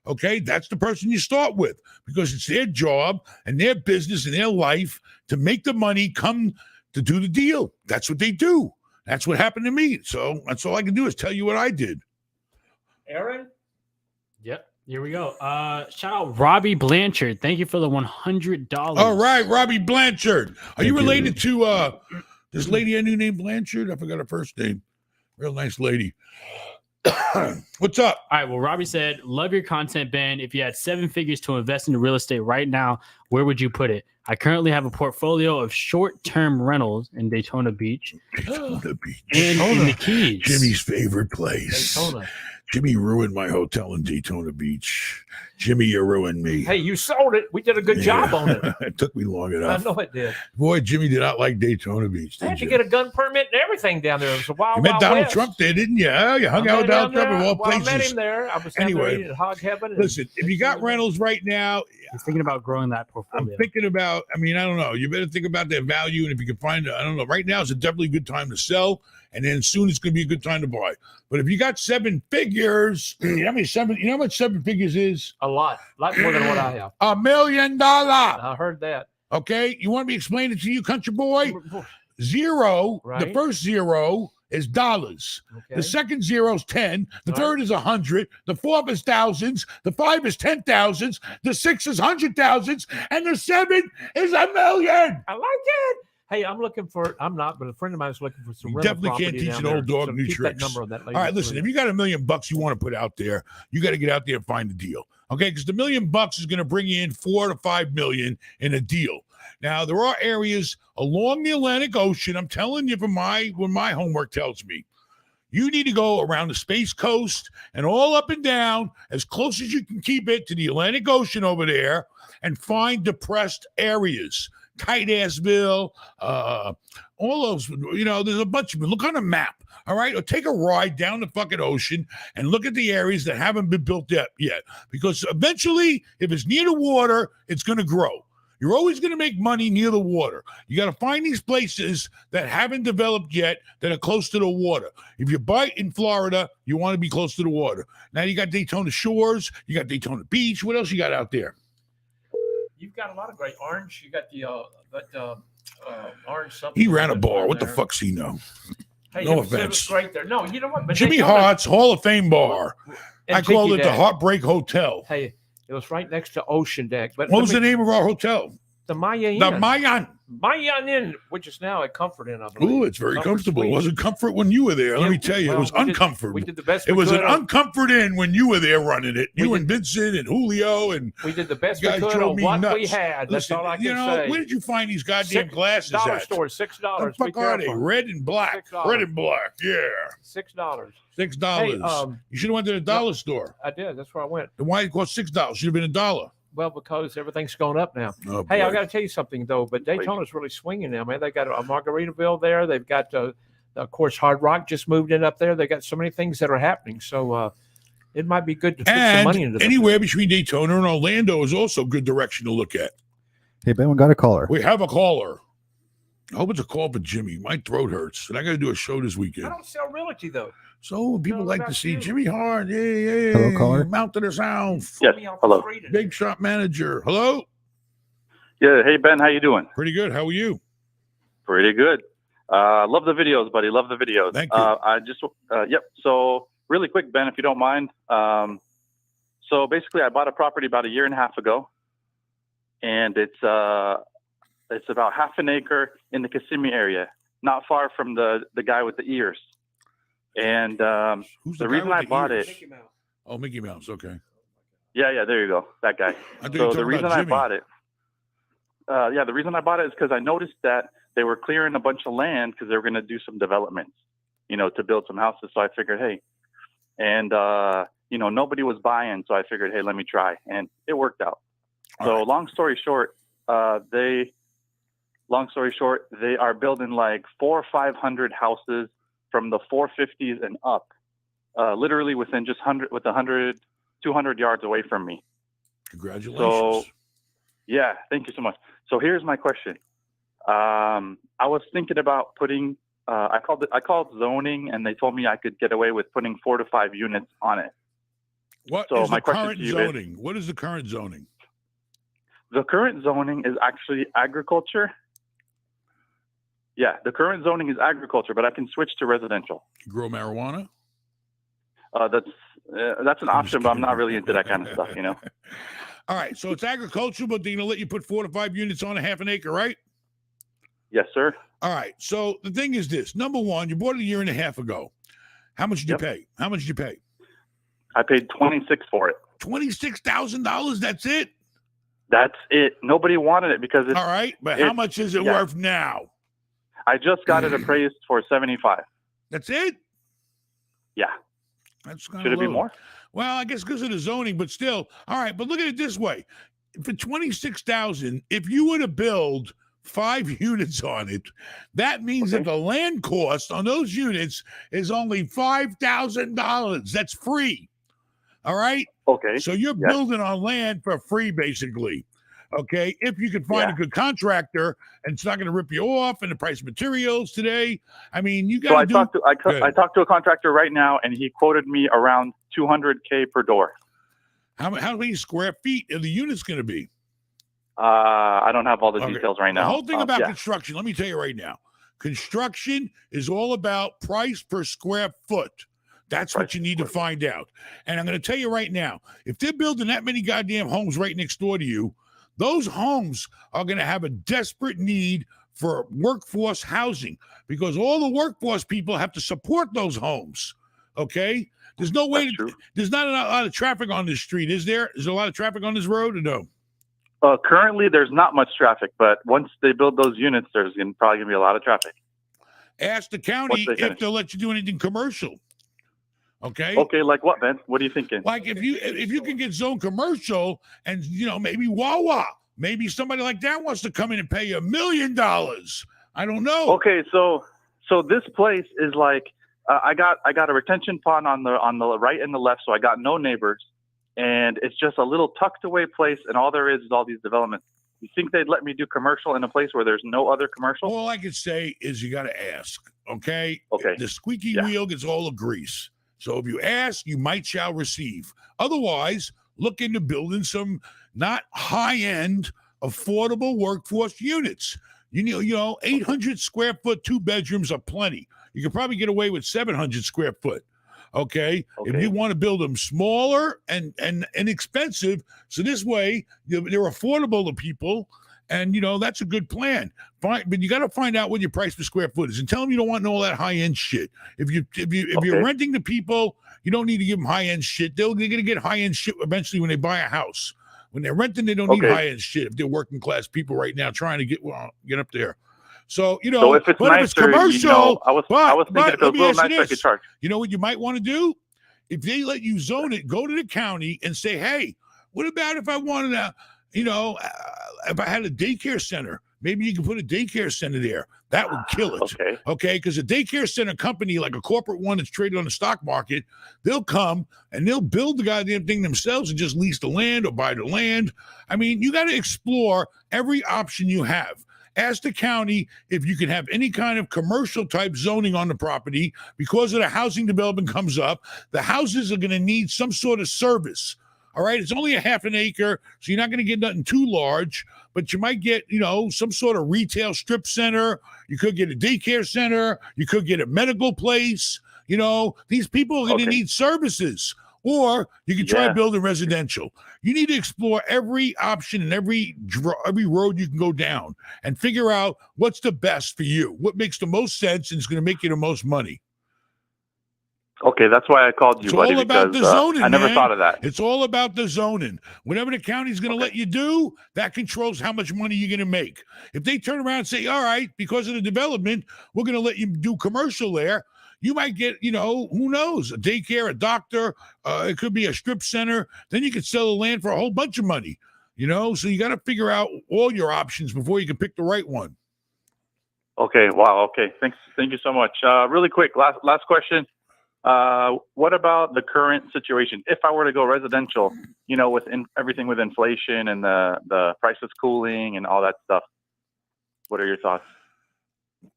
Okay, that's the person you start with because it's their job and their business and their life to make the money come to do the deal. That's what they do. That's what happened to me. So that's all I can do is tell you what I did. Aaron? Yep. Here we go. Shout out Robbie Blanchard. Thank you for the $100. All right, Robbie Blanchard. Are you Thank you. related to this lady I knew named Blanchard? I forgot her first name. Real nice lady. What's up? All right. Well, Robbie said, love your content, Ben. If you had 7 figures to invest into real estate right now, where would you put it? I currently have a portfolio of short-term rentals in Daytona Beach Daytona Beach. and in the Keys. Jimmy's favorite place. Daytona. Jimmy ruined my hotel in Daytona Beach. Jimmy, you ruined me. Hey, you sold it. We did a good job on it. It took me long I enough. know it did. Boy, Jimmy did not like Daytona Beach. I had Did to you? get a gun permit and everything down there. It was a wild, You met wild Donald west. Trump there, didn't you? Oh, you hung out with Donald Trump of all I met places. him there. I was down Anyway, there eating at Hog Heaven. Listen, if you got rentals right now, He's thinking about growing that I'm portfolio. thinking about, I don't know. You better think about their value. And if you can find, I don't know, right now is a definitely good time to sell. And then soon it's going to be a good time to buy. But if you got 7 figures, you know how much 7 figures is? A lot more than what I have. $1 million. I heard that. Okay. You want me to explain it to you, country boy? 0, the Right. first 0 is dollars. Okay. The second 0 is 10. The Right. third is 100. The fourth is thousands. The 5 is 10,000s. The 6 is 100,000s. And the 7 is $1 million. I like it. Hey, I'm looking for. I'm not, but a friend of mine is looking for some. You rental definitely can't property teach down an old there. dog So new keep tricks. That number on that lady. All right, listen, if you got $1 million you want to put out there, you got to get out there and find a deal. Okay, because the $1 million is going to bring you in 4 to 5 million in a deal. Now, there are areas along the Atlantic Ocean. I'm telling you from what my homework tells me. You need to go around the Space Coast and all up and down as close as you can keep it to the Atlantic Ocean over there and find depressed areas. Tight-assville, all those, there's a bunch of them. Look on a map, all right? Or take a ride down the fucking ocean and look at the areas that haven't been built yet. Because eventually, if it's near the water, it's going to grow. You're always going to make money near the water. You got to find these places that haven't developed yet that are close to the water. If you buy in Florida, you want to be close to the water. Now you got Daytona Shores, you got Daytona Beach. What else you got out there? You've got a lot of great orange. You got the orange something. He ran a bar. there. What the fuck's he know? Hey, No it was offense. great there. No, you know what? But Jimmy Daytona- Hart's Hall of Fame bar. and I called Tiki it the Deck. Heartbreak Hotel. Hey, it was right next to Ocean Deck. But What was the name of our hotel? The Maya Inn. The Mayan. Maya Inn, which is now a Comfort Inn, I believe. Ooh, it's very Comfort comfortable. It Suite. wasn't comfort when you were there. Let Yeah, me tell you, well, it was we did- uncomfort. We did the best It we was could an on- uncomfort in when you were there running it. We You did- and Vincent and Julio and We did the best You we guys could drove on me what nuts. we had. That's listen, all I can say. where did you find these goddamn glasses Dollar at? store, $6. The fuck are they? Red and black. $6. Red and black. Yeah. $6. $6. Hey, You should have went to the dollar store. I did. That's where I went. Then why it cost $6? Should have been $1. Well, because everything's gone up now. Oh, Hey, I boy. got to tell you something though. But Daytona's really swinging now, man. They got a Margaritaville there. They've got, of course, Hard Rock just moved in up there. They got so many things that are happening. So it might be good to put some money into And that. anywhere between Daytona and Orlando is also a good direction to look at. Hey, Ben, we got a caller. We have a caller. I hope it's a call for Jimmy. My throat hurts, and I got to do a show this I weekend. don't sell realty though. So people No, like to about see you. Jimmy Hart. Hey, Hello, caller. Mountain of Sound. Pull Yes, me off hello. the street and- Big shop manager. Hello. Yeah. Hey, Ben, how you doing? Pretty good. How are you? Pretty good. Love the videos, buddy. Love the videos. Thank you. I just, yep. So really quick, Ben, if you don't mind. So basically I bought a property about 1.5 years ago, and it's about half an acre in the Kissimmee area, not far from the guy with the ears. And Who's the guy reason with I the bought ears? it, Mickey Mouse. Oh, Mickey Mouse. Okay. yeah, there you go, that guy. I thought you So were the talking reason about I Jimmy. bought it, the reason I bought it is because I noticed that they were clearing a bunch of land because they were going to do some developments, to build some houses. So I figured, hey, and nobody was buying, so I figured, hey, let me try, and it worked out. All So right. long story short, they are building like 400 or 500 houses from the 450s and up, literally within just 200 yards away from me. Congratulations. So, yeah, thank you so much. So here's my question. I was thinking about putting. I called zoning, and they told me I could get away with putting 4 to 5 units on it. What so is my the question current to you is- zoning? What is the current zoning? The current zoning is actually agriculture. Yeah, the current zoning is agriculture, but I can switch to residential. Grow marijuana? That's an option, but I'm not really into that kind of stuff, you know. All right, so it's agricultural, but they're going to let you put 4 to 5 units on a half an acre, right? Yes, sir. All right, so the thing is this. Number one, you bought it a year and a half ago. How much did Yep. you pay? How much did you pay? I paid $26 for it. $26,000, that's it? That's it. Nobody wanted it because All right, but how much is it worth now? I just got it appraised for 75. That's it? Yeah. That's kind Should of it be low. more? Well, I guess because of the zoning, but still. All right, but look at it this way. For 26,000, if you were to build 5 units on it, that means that the land cost on those units is only $5,000. That's free. All right? Okay. So you're Yes. building on land for free, basically. Okay, if you can find Yeah. a good contractor and it's not going to rip you off and the price of materials today, I mean, you So got I to talked to Good. I talked to a contractor right now, and he quoted me around $200K per door. how many square feet are the units going to be? I don't have all the Okay. details right The now. whole thing about yeah. construction, let me tell you right now, construction is all about price per square foot. That's what Price you per need to square find out. And I'm going to tell you right now, if they're building that many goddamn homes right next door to you, those homes are going to have a desperate need for workforce housing because all the workforce people have to support those homes. Okay? There's no way, That's true. there's not a lot of traffic on this street, is there? Is there a lot of traffic on this road or no? Currently, there's not much traffic, but once they build those units, there's probably going to be a lot of traffic. Ask the Once county they if finish. they'll let you do anything commercial. Okay? Okay, like what, Ben? What are you thinking? Like if you can get zone commercial and maybe Wawa, maybe somebody like that wants to come in and pay you $1 million. I don't know. Okay, so this place is like I got a retention pond on the right and the left, so I got no neighbors, and it's just a little tucked away place, and all there is all these developments. You think they'd let me do commercial in a place where there's no other commercial? All I can say is you got to ask. Okay. Okay. The squeaky Yeah. wheel gets all the grease. So if you ask, you might shall receive. Otherwise, look into building some not high-end, affordable workforce units. 800 square foot 2 bedrooms are plenty. You could probably get away with 700 square foot. Okay. If Okay. you want to build them smaller and inexpensive, so this way they're affordable to people, and that's a good plan. Fine, but you got to find out what your price per square foot is, and tell them you don't want all that high end shit. If you're Okay. renting to people, you don't need to give them high end shit. They're going to get high end shit eventually when they buy a house. When they're renting, they don't need Okay. high end shit. If they're working class people right now trying to get up there. So So if it's but if it's nicer, commercial, I was thinking if it was a let me little ask you nicer, I could this. charge. You know what you might want to do? If they let you zone it, go to the county and say, hey, what about if I wanted to, if I had a daycare center, maybe you can put a daycare center there. That would kill it. Okay. Okay. Because a daycare center company, like a corporate one that's traded on the stock market, they'll come and they'll build the goddamn thing themselves and just lease the land or buy the land. I mean, you got to explore every option you have. Ask the county if you can have any kind of commercial type zoning on the property because of the housing development comes up. The houses are going to need some sort of service. All right. It's only a half an acre, so you're not going to get nothing too large, but you might get, some sort of retail strip center. You could get a daycare center. You could get a medical place. These people are going to Okay. need services. Or you can try Yeah. building residential. You need to explore every option and every road you can go down and figure out what's the best for you, what makes the most sense and is going to make you the most money. Okay, that's why I called you, It's buddy, all about because the zoning, I never man. thought of that. It's all about the zoning. Whatever the county's going to let you do, that controls how much money you're going to make. If they turn around and say, all right, because of the development, we're going to let you do commercial there, you might get, who knows, a daycare, a doctor, it could be a strip center. Then you could sell the land for a whole bunch of money, so you got to figure out all your options before you can pick the right one. Okay, wow, okay. Thank you so much. Really quick, last question. What about the current situation? If I were to go residential, with everything with inflation and the prices cooling and all that stuff, what are your thoughts?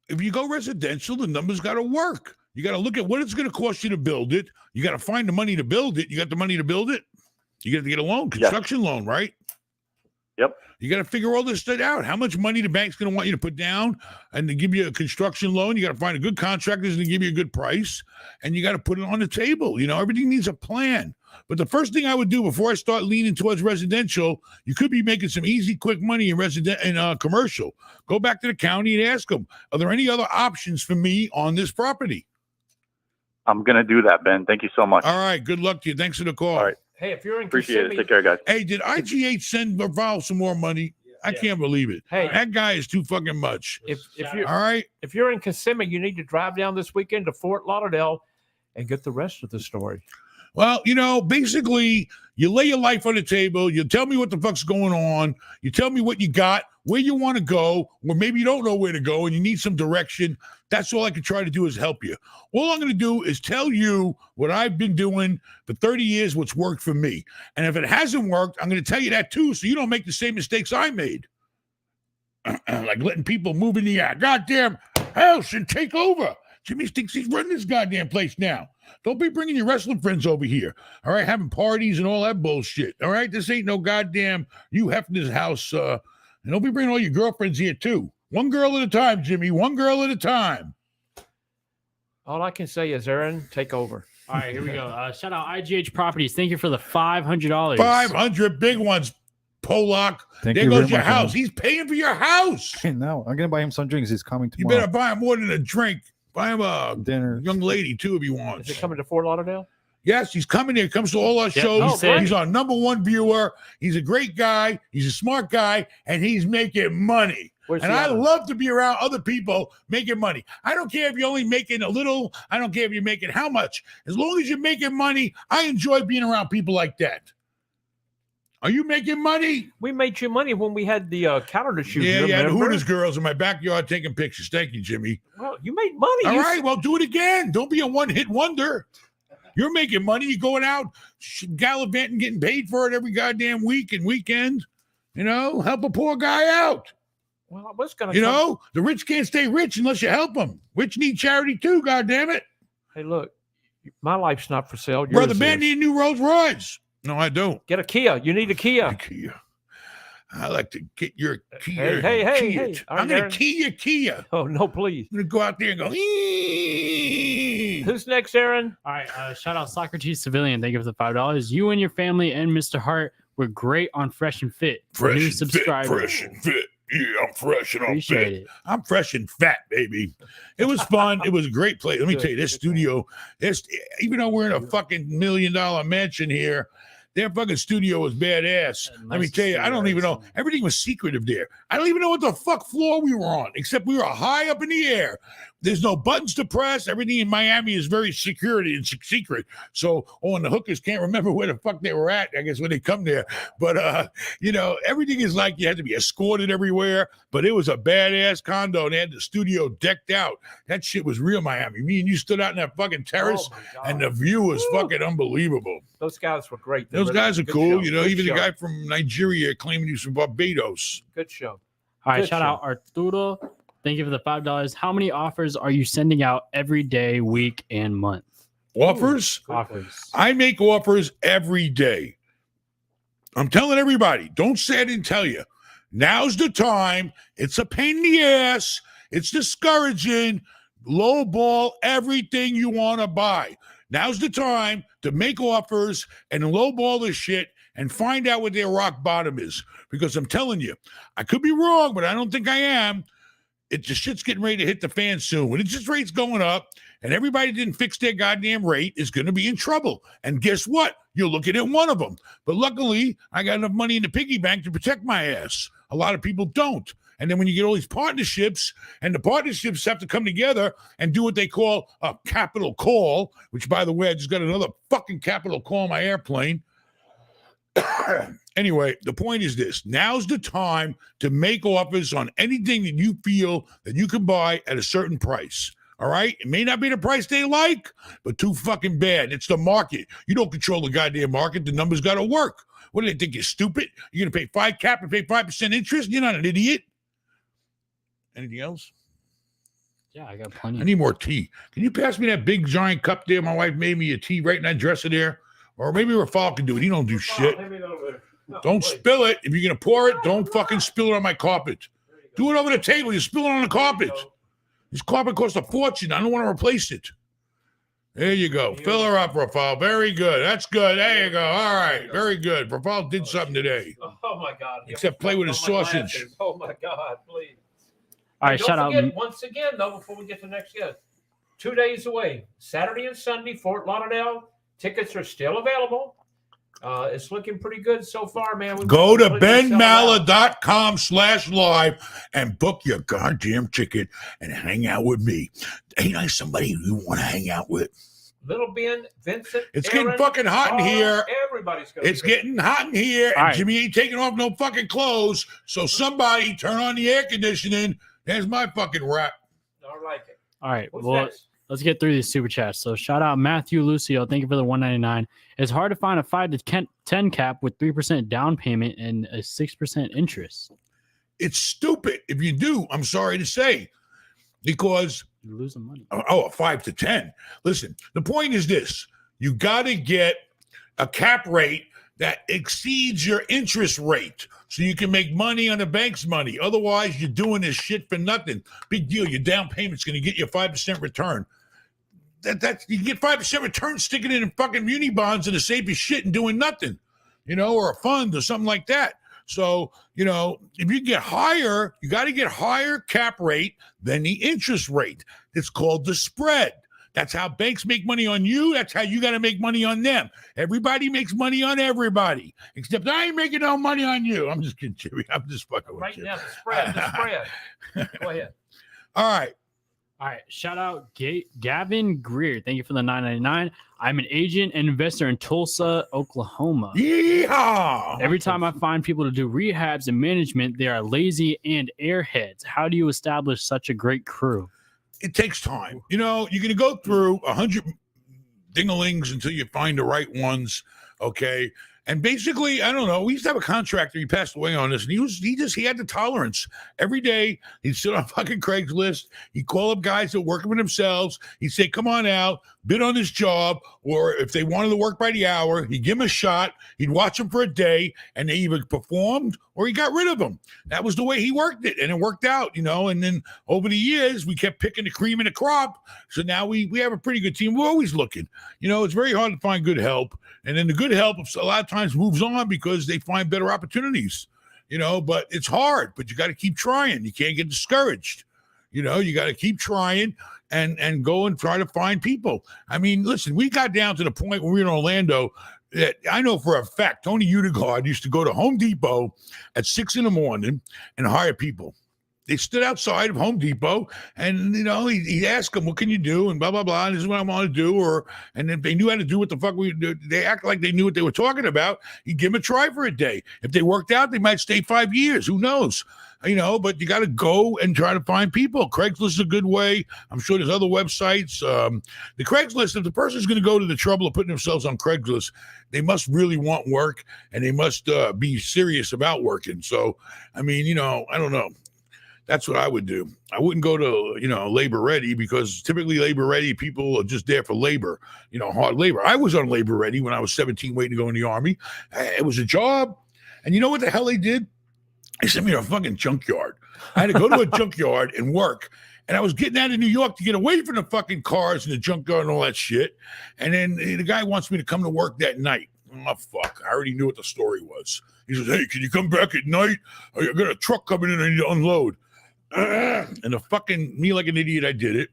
If you go residential, the numbers got to work. You got to look at what it's going to cost you to build it. You got to find the money to build it. You got the money to build it. You got to get a loan, construction loan, right? Yep. You got to figure all this shit out. How much money the bank's going to want you to put down and to give you a construction loan. You got to find a good contractor to give you a good price, and you got to put it on the table. You know, everything needs a plan. But the first thing I would do before I start leaning towards residential, you could be making some easy, quick money in commercial. Go back to the county and ask them, are there any other options for me on this property? I'm going to do that, Ben. Thank you so much. All right. Good luck to you. Thanks for the call. All right. Hey, if you're in Appreciate Kissimmee, it. Take care, guys. Hey, did IGH send Val some more money? I can't believe it. Hey. That guy is too fucking much. if All you're right. if you're in Kissimmee, you need to drive down this weekend to Fort Lauderdale and get the rest of the story. Well, you know, basically, you lay your life on the table. You tell me what the fuck's going on. You tell me what you got, where you want to go, or maybe you don't know where to go and you need some direction. That's all I can try to do is help you. All I'm going to do is tell you what I've been doing for 30 years, what's worked for me. And if it hasn't worked, I'm going to tell you that too, so you don't make the same mistakes I made. Like letting people move in the goddamn house and take over. Jimmy thinks he's running this goddamn place now. Don't be bringing your wrestling friends over here. All right, having parties and all that bullshit. All right, this ain't no goddamn you Hefner's house. And don't be bringing all your girlfriends here too. One girl at a time, Jimmy. One girl at a time. All I can say is, Aaron, take over. All right, here we go. Shout out IGH Properties. Thank you for the $500. 500 big ones, Polak. Thank There you goes very your much, house. man. He's paying for your house. Okay, now I'm gonna buy him some drinks. He's coming You tomorrow. better buy him more than a drink. Buy him a Dinner. young lady too if he Is wants. it coming to Fort Lauderdale? Yes, he's coming here. Comes to all our shows. Oh, great. He's our #1 viewer. He's a great guy. He's a smart guy, and he's making money. Where's And he I at? love to be around other people making money. I don't care if you're only making a little. I don't care if you're making how much. As long as you're making money, I enjoy being around people like that. Are you making money? We made you money when we had the calendar shoot. Yeah, you yeah. The remember? Hooters girls in my backyard taking pictures. Thank you, Jimmy. Well, you made money. All You right, well, do it again. Don't be a one-hit wonder. You're making money. You're going out gallivanting, getting paid for it every goddamn week and weekend. You know, help a poor guy out. Well, I was gonna. You know, the rich can't stay rich unless you help them. Rich need charity too, goddamn it. Hey, look, my life's not for sale. Brother Yours Ben is. need a new Rolls Royce. No, I don't. Get a Kia. You need a Kia. Kia. I like to get your Kia. Hey. All I'm right, going to key your Kia. Oh no, please. I'm going to go out there and go, "Ee." Who's next, Aaron? All right, shout out Socrates Civilian. Thank you for the $5. You and your family and Mr. Hart were great on Fresh and Fit. Fresh New and subscriber. fit, fresh and fit. Yeah, I'm fresh and I'm Appreciate fit. it. I'm fresh and fat, baby. It was fun. It was a great place. Let me tell you, this studio, even though we're in a fucking $1 million mansion here, their fucking studio was badass. Let me nice tell you, I don't studio, even know. Everything was secretive there. I don't even know what the fuck floor we were on, except we were high up in the air. There's no buttons to press. Everything in Miami is very security and secret. So, and the hookers can't remember where the fuck they were at, I guess, when they come there. But, you know, everything is like you had to be escorted everywhere. But it was a badass condo, and they had the studio decked out. That shit was real Miami. Me and you stood out in that fucking terrace, Oh, my God. and the view was fucking unbelievable. Those guys were great. They Those really- guys are good cool. show. You know, Good even show. the guy from Nigeria claiming he's from Barbados. Good show. All right, Good shout show. out Arturo. Thank you for the $5. How many offers are you sending out every day, week, and month? Offers? Offers. I make offers every day. I'm telling everybody, don't say I didn't tell you. Now's the time. It's a pain in the ass. It's discouraging. Lowball everything you want to buy. Now's the time to make offers and lowball this shit and find out what their rock bottom is. Because I'm telling you, I could be wrong, but I don't think I am. The shit's getting ready to hit the fan soon. When interest rates going up and everybody didn't fix their goddamn rate is going to be in trouble. And guess what? You're looking at one of them. But luckily, I got enough money in the piggy bank to protect my ass. A lot of people don't. And then when you get all these partnerships, and the partnerships have to come together and do what they call a capital call, which, by the way, I just got another fucking capital call on my airplane. Anyway, the point is this. Now's the time to make offers on anything that you feel that you can buy at a certain price. All right? It may not be the price they like, but too fucking bad. It's the market. You don't control the goddamn market. The numbers got to work. What do they think? You're stupid? You're going to pay 5 cap and pay 5% interest? You're not an idiot. Anything else? Yeah, I got plenty. I need more tea. Can you pass me that big giant cup there? My wife made me a tea right in that dresser there. Or maybe Rafal can do it. He don't do shit. Don't Wait. spill it. If you're going to pour it, don't fucking spill it on my carpet. Do it over the table. You spill it on the carpet. This carpet costs a fortune. I don't want to replace it. There you go. Fill her up, Rafal. Very good. That's good. There you go. All right. Very good. Rafal did something today. Oh my God! Except play with his Oh, my sausage. glasses. Oh my God! Please. All right, Don't shout forget, out. once again, though, before we get to the next guest, 2 days away, Saturday and Sunday, Fort Lauderdale. Tickets are still available. It's looking pretty good so far, man. Go to Really been selling out. benmallah.com/live and book your goddamn ticket and hang out with me. Ain't I somebody you want to hang out with? Little Ben, Vincent. It's Aaron, getting fucking hot in Paul, here. Everybody's going. It's getting hot in here, and All right. Jimmy ain't taking off no fucking clothes. So somebody turn on the air conditioning. There's my fucking rap. I like it. All right, What's well, next? let's get through these super chats. So shout out Matthew Lucio. Thank you for the $1.99. It's hard to find a 5 to 10 cap with 3% down payment and a 6% interest. It's stupid. If you do, I'm sorry to say, because You're losing money. a 5 to 10. Listen, the point is this: you got to get a cap rate that exceeds your interest rate so you can make money on the bank's money. Otherwise, you're doing this shit for nothing. Big deal. Your down payment's going to get you a 5% return. That's you get 5% return sticking it in fucking muni bonds and the safest shit and doing nothing, or a fund or something like that. So, if you get higher, you got to get higher cap rate than the interest rate. It's called the spread. That's how banks make money on you. That's how you got to make money on them. Everybody makes money on everybody, except I ain't making no money on you. I'm just kidding, Jimmy. I'm just fucking with Right you. now, the spread. Go ahead. All right. All right, shout out Gavin Greer. Thank you for the $9.99. I'm an agent and investor in Tulsa, Oklahoma. Yeehaw! Every time I find people to do rehabs and management, they are lazy and airheads. How do you establish such a great crew? It takes time. You're going to go through 100 dingalings until you find the right ones. Okay. And basically, I don't know. We used to have a contractor. He passed away on this, and he had the tolerance. Every day, he'd sit on fucking Craigslist. He'd call up guys that work for themselves. He'd say, "Come on out, bid on this job." Or if they wanted to work by the hour, he'd give them a shot. He'd watch them for a day, and they either performed or he got rid of them. That was the way he worked it, and it worked out, And then over the years, we kept picking the cream in the crop. So now we have a pretty good team. We're always looking. It's very hard to find good help. And then the good help a lot of times moves on because they find better opportunities, but it's hard, but you got to keep trying. You can't get discouraged. You got to keep trying and go and try to find people. I mean, listen, we got down to the point when we were in Orlando that I know for a fact, Tony Udegaard used to go to Home Depot at 6 a.m. and hire people. They stood outside of Home Depot and, he'd ask them, "What can you do?" And blah, blah, blah. And this is what I want to do. And if they knew how to do what the fuck they act like they knew what they were talking about. He'd give them a try for a day. If they worked out, they might stay 5 years. Who knows? But you got to go and try to find people. Craigslist is a good way. I'm sure there's other websites. The Craigslist, if the person's going to go to the trouble of putting themselves on Craigslist, they must really want work and they must be serious about working. So, I mean, I don't know. That's what I would do. I wouldn't go to, labor ready, because typically labor ready people are just there for labor, hard labor. I was on labor ready when I was 17 waiting to go in the Army. It was a job. And you know what the hell they did? They sent me to a fucking junkyard. I had to go to a junkyard and work. And I was getting out of New York to get away from the fucking cars and the junkyard and all that shit. And then the guy wants me to come to work that night. Oh, fuck. I already knew what the story was. He says, "Hey, can you come back at night? I got a truck coming in and I need to unload." And the fucking, me like an idiot, I did it.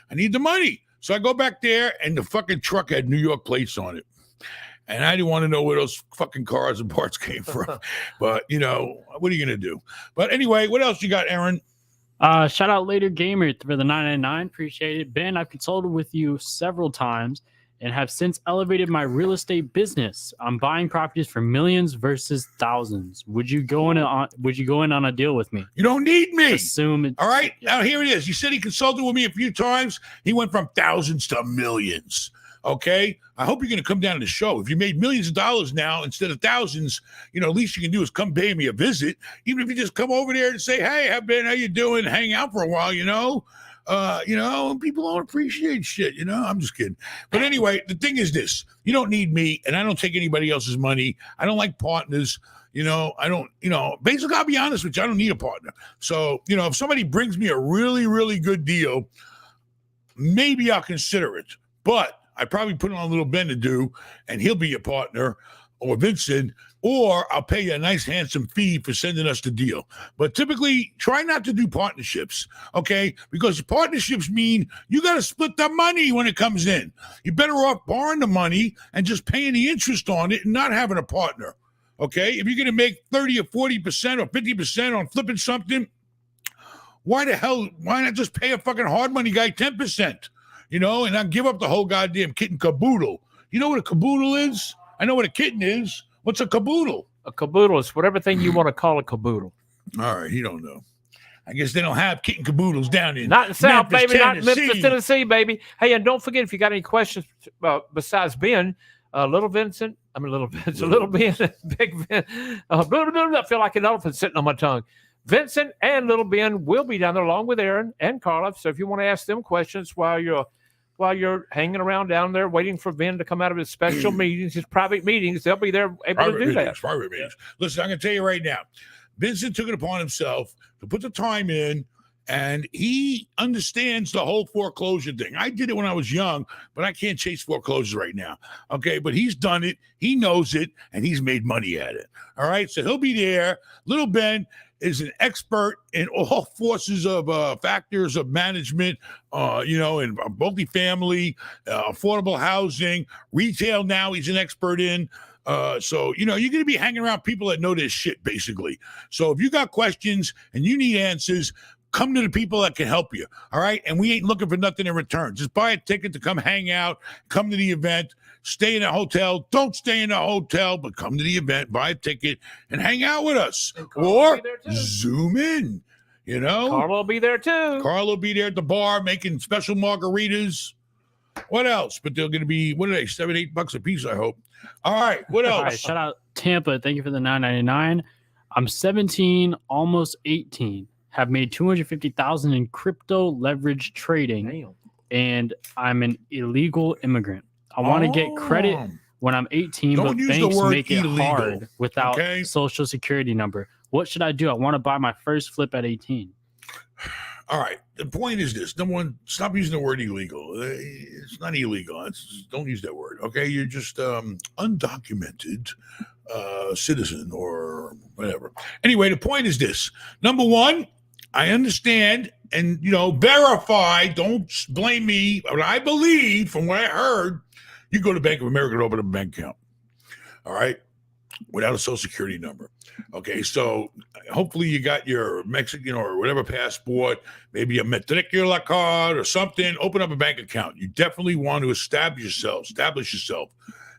I need the money. So I go back there and the fucking truck had New York plates on it. And I didn't want to know where those fucking cars and parts came from. But, what are you going to do? But anyway, what else you got, Aaron? Shout out Later Gamer for the $9.99. Appreciate it. Ben, I've consulted with you several times and have since elevated my real estate business. I'm buying properties for millions versus thousands. Would you go in on a deal with me? You don't need me. Assume it's, All right. Now here it is. You said he consulted with me a few times. He went from thousands to millions. Okay. I hope you're going to come down to the show. If you made millions of dollars now instead of thousands, at least you can do is come pay me a visit. Even if you just come over there and say, "Hey, Ben, how you doing?" Hang out for a while, People don't appreciate shit. I'm just kidding. But anyway, the thing is this: you don't need me, and I don't take anybody else's money. I don't like partners. I don't. Basically, I'll be honest with you. I don't need a partner. So, if somebody brings me a really, really good deal, maybe I'll consider it. But I probably put on a little Ben to do, and he'll be your partner, or Vincent, or I'll pay you a nice handsome fee for sending us the deal. But typically, try not to do partnerships, okay? Because partnerships mean you got to split the money when it comes in. You're better off borrowing the money and just paying the interest on it and not having a partner, okay? If you're going to make 30 or 40% or 50% on flipping something, why not just pay a fucking hard money guy 10%, and not give up the whole goddamn kit and caboodle? You know what a caboodle is? I know what a kitten is. What's a caboodle? A caboodle is whatever thing you want to call a caboodle. All right, you don't know. I guess they don't have kitten caboodles down in Not in South, Memphis, baby. Not in Tennessee. Memphis, Tennessee, baby. Hey, and don't forget, if you got any questions besides Ben, Little Ben, Big Ben. I feel like an elephant sitting on my tongue. Vincent and Little Ben will be down there along with Aaron and Carla. So if you want to ask them questions while you're hanging around down there waiting for Ben to come out of his special meetings, his private meetings, they'll be there able to do that. Private meetings. Listen, I'm going to tell you right now, Vincent took it upon himself to put the time in, and he understands the whole foreclosure thing. I did it when I was young, but I can't chase foreclosures right now. Okay, but he's done it. He knows it, and he's made money at it. All right, so he'll be there. Little Ben is an expert in all forces of factors of management, in multifamily, affordable housing, retail. Now he's an expert in. So you're going to be hanging around people that know this shit, basically. So if you got questions and you need answers, come to the people that can help you. All right. And we ain't looking for nothing in return. Just buy a ticket to come hang out, come to the event, stay in a hotel. Don't stay in a hotel, but come to the event, buy a ticket, and hang out with us. Or zoom in, Carla will be there too. Carla will be there at the bar making special margaritas. What else? But they're going to be, what are they, $7-8 a piece, I hope. All right. What else? All right, shout out Tampa. Thank you for the $9.99. I'm 17, almost 18. Have made $250,000 in crypto leverage trading. Damn. And I'm an illegal immigrant. I want to get credit when I'm 18, Don't but use the banks word make it illegal, hard without okay? social security number. What should I do? I want to buy my first flip at 18. All right. The point is this. Number one, stop using the word illegal. It's not illegal. Don't use that word. Okay. You're just undocumented citizen or whatever. Anyway, the point is this. Number one, I understand and, verify. Don't blame me. But I believe from what I heard, you go to Bank of America to open up a bank account. All right. Without a social security number. Okay, so hopefully you got your Mexican or whatever passport, maybe a matricular card or something. Open up a bank account. You definitely want to establish yourself.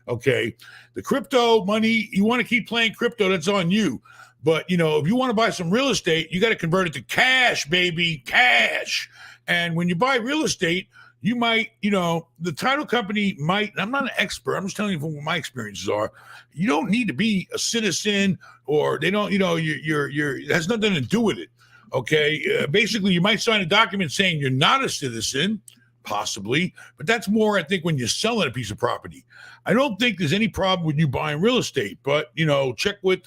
Okay, the crypto money, you want to keep playing crypto, that's on you. But, if you want to buy some real estate, you got to convert it to cash, baby, cash. And when you buy real estate, you might, the title company might, I'm not an expert, I'm just telling you from what my experiences are. You don't need to be a citizen or they don't, it has nothing to do with it. Okay. Basically, you might sign a document saying you're not a citizen, possibly, but that's more, I think, when you're selling a piece of property. I don't think there's any problem with you buying real estate, but, check with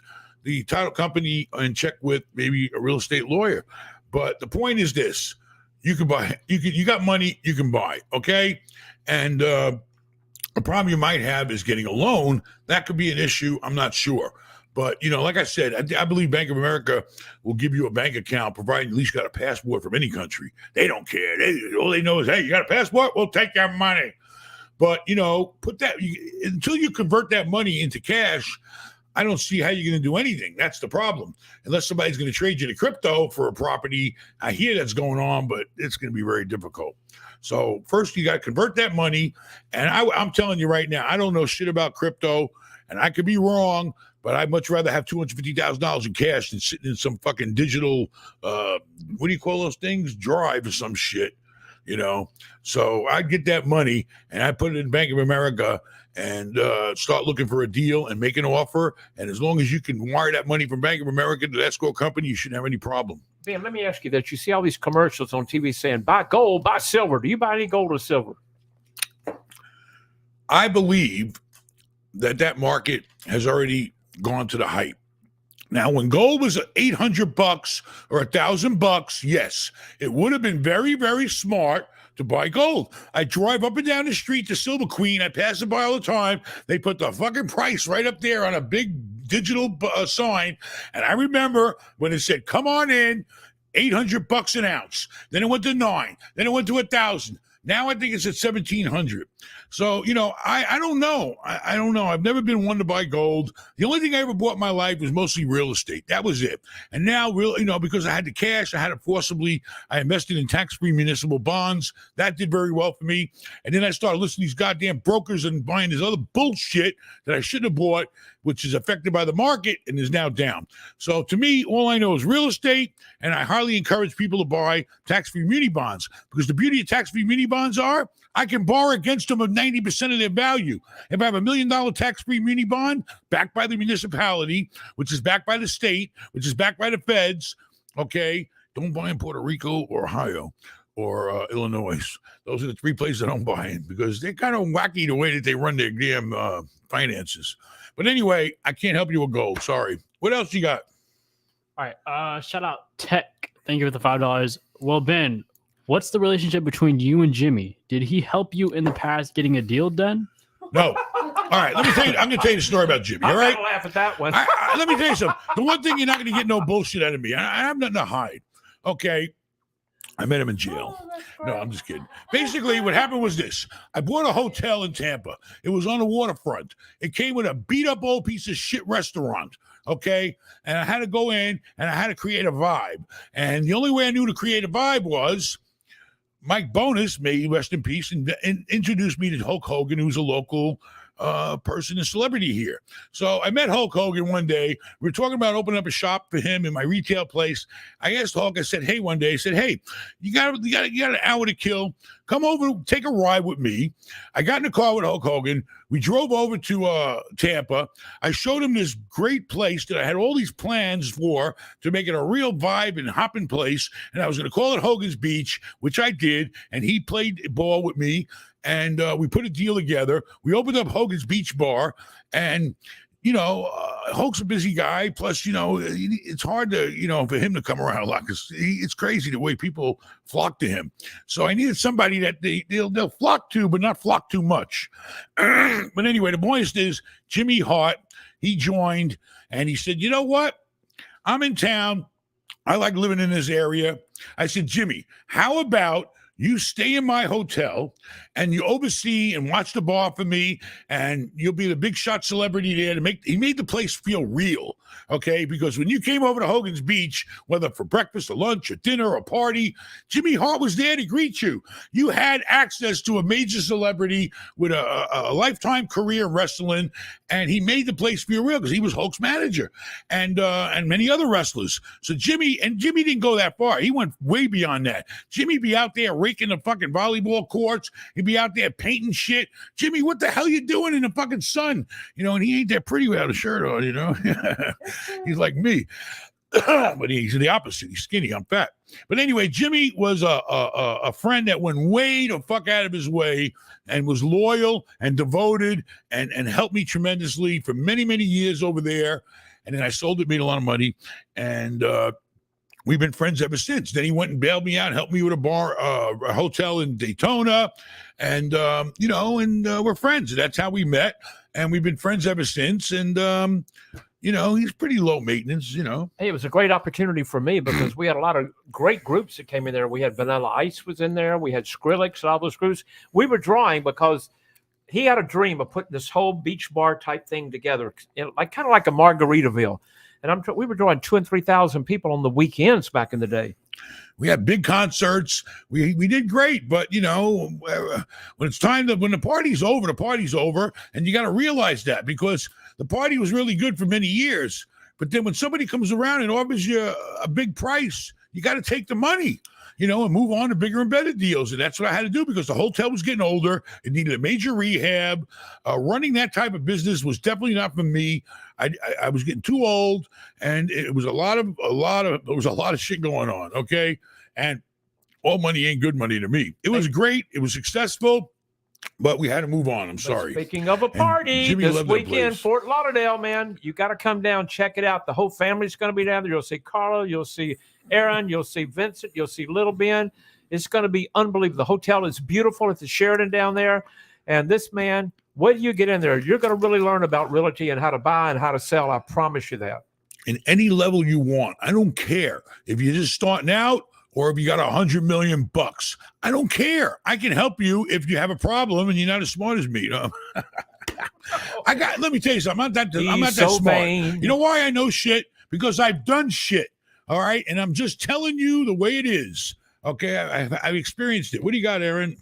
the title company and check with maybe a real estate lawyer. But the point is this. You can buy, you got money, you can buy, okay? And a problem you might have is getting a loan. That could be an issue. I'm not sure. But, like I said, I believe Bank of America will give you a bank account, providing at least you got a passport from any country. They don't care. All they know is, hey, you got a passport? We'll take your money. But, put that, until you convert that money into cash, I don't see how you're going to do anything. That's the problem. Unless somebody's going to trade you to crypto for a property. I hear that's going on, but it's going to be very difficult. So first you got to convert that money. And I'm telling you right now, I don't know shit about crypto and I could be wrong, but I'd much rather have $250,000 in cash than sitting in some fucking digital, what do you call those things? Drive or some shit, So I'd get that money and I put it in Bank of America and start looking for a deal and make an offer. And as long as you can wire that money from Bank of America to that escrow company, you shouldn't have any problem. Ben, let me ask you that. You see all these commercials on TV saying, buy gold, buy silver. Do you buy any gold or silver? I believe that market has already gone to the hype. Now, when gold was $800 or $1,000, yes, it would have been very, very smart to buy gold. I drive up and down the street to Silver Queen. I pass it by all the time. They put the fucking price right up there on a big digital sign. And I remember when it said, come on in, $800 an ounce. Then it went to $9. Then it went to $1,000. Now I think it's at 1,700. So, I don't know. I don't know. I've never been one to buy gold. The only thing I ever bought in my life was mostly real estate. That was it. And now, because I had the cash, I invested in tax-free municipal bonds. That did very well for me. And then I started listening to these goddamn brokers and buying this other bullshit that I shouldn't have bought, which is affected by the market and is now down. So to me, all I know is real estate, and I highly encourage people to buy tax-free muni bonds, because the beauty of tax-free muni bonds are I can borrow against them of 90% of their value. If I have $1 million tax-free muni bond backed by the municipality, which is backed by the state, which is backed by the feds, okay, don't buy in Puerto Rico or Ohio or Illinois. Those are the three places I don't buy in, because they're kind of wacky the way that they run their damn finances. But anyway, I can't help you with gold. Sorry. What else you got? All right. Shout out Tech. Thank you for the $5. Well, Ben, what's the relationship between you and Jimmy? Did he help you in the past getting a deal done? No. All right. Let me tell you. I'm going to tell you the story about Jimmy. All right. I'll laugh at that one. Let me tell you something. The one thing you're not going to get no bullshit out of me. I have nothing to hide. Okay. I met him in jail. No, I'm just kidding. Basically, what happened was this. I bought a hotel in Tampa. It was on the waterfront. It came with a beat-up old piece of shit restaurant, okay? And I had to go in, and I had to create a vibe. And the only way I knew to create a vibe was Mike Bonus, may he rest in peace, and introduced me to Hulk Hogan, who's a local person and celebrity here. So I met Hulk Hogan one day. We were talking about opening up a shop for him in my retail place. I asked Hulk, I said, hey, one day, I said, hey, you got an hour to kill. Come over, take a ride with me. I got in the car with Hulk Hogan. We drove over to Tampa. I showed him this great place that I had all these plans for to make it a real vibe and hopping place. And I was going to call it Hogan's Beach, which I did. And he played ball with me. And we put a deal together. We opened up Hogan's Beach Bar. And, Hulk's a busy guy. Plus, it's hard to, for him to come around a lot, because it's crazy the way people flock to him. So I needed somebody that they'll flock to, but not flock too much. But anyway, the point is Jimmy Hart, he joined, and he said, you know what? I'm in town. I like living in this area. I said, Jimmy, how about you stay in my hotel and you oversee and watch the bar for me, and you'll be the big shot celebrity there he made the place feel real. Okay. Because when you came over to Hogan's Beach, whether for breakfast or lunch or dinner or party, Jimmy Hart was there to greet you. You had access to a major celebrity with a lifetime career in wrestling, and he made the place feel real because he was Hulk's manager and many other wrestlers. So Jimmy didn't go that far. He went way beyond that. Jimmy be out there raking the fucking volleyball courts. He'd be out there painting shit. Jimmy, what the hell you doing in the fucking sun? And he ain't that pretty without a shirt on, He's like me. But he's the opposite. He's skinny. I'm fat. But anyway, Jimmy was a friend that went way the fuck out of his way and was loyal and devoted and helped me tremendously for many, many years over there. And then I sold it, made a lot of money. And we've been friends ever since. Then he went and bailed me out, helped me with a hotel in Daytona. And, we're friends. That's how we met. And we've been friends ever since. And, he's pretty low maintenance, Hey, it was a great opportunity for me because we had a lot of great groups that came in there. We had Vanilla Ice was in there. We had Skrillex and all those groups. We were drawing because he had a dream of putting this whole beach bar type thing together, kind of like a Margaritaville. And we were drawing 2,000 and 3,000 people on the weekends back in the day. We had big concerts. We did great, but when it's time when the party's over, and you got to realize that, because the party was really good for many years. But then when somebody comes around and offers you a big price, you got to take the money. and move on to bigger and better deals. And that's what I had to do because the hotel was getting older. It needed a major rehab. Running that type of business was definitely not for me. I was getting too old, and it was a lot of shit going on. Okay. And all money ain't good money to me. It was great. It was successful. But we had to move on. I'm sorry. Speaking of a party, Jimmy this loved that weekend, place. Fort Lauderdale, man, you got to come down, check it out. The whole family's going to be down there. You'll see Carla, you'll see Aaron, you'll see Vincent, you'll see Little Ben. It's going to be unbelievable. The hotel is beautiful. It's the Sheraton down there. And this man, when you get in there, you're going to really learn about realty and how to buy and how to sell. I promise you that. In any level you want. I don't care if you're just starting out or if you got $100 million. I don't care. I can help you if you have a problem and you're not as smart as me. Let me tell you something. I'm not that smart. Vain. You know why I know shit? Because I've done shit. All right. And I'm just telling you the way it is. Okay. I've experienced it. What do you got, Aaron?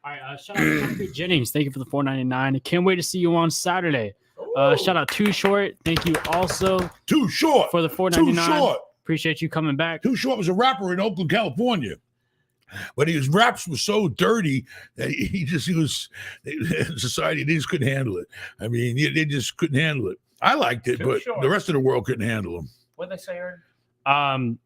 All right, shout out to Concrete Jennings. Thank you for the $4.99. I can't wait to see you on Saturday. Shout out Too Short. Thank you also Too Short for the $4.99. Too Short. Appreciate you coming back. Too Short was a rapper in Oakland, California. But his raps were so dirty that society, they just couldn't handle it. I mean, they just couldn't handle it. I liked it, but the rest of the world couldn't handle him. What'd they say, Aaron?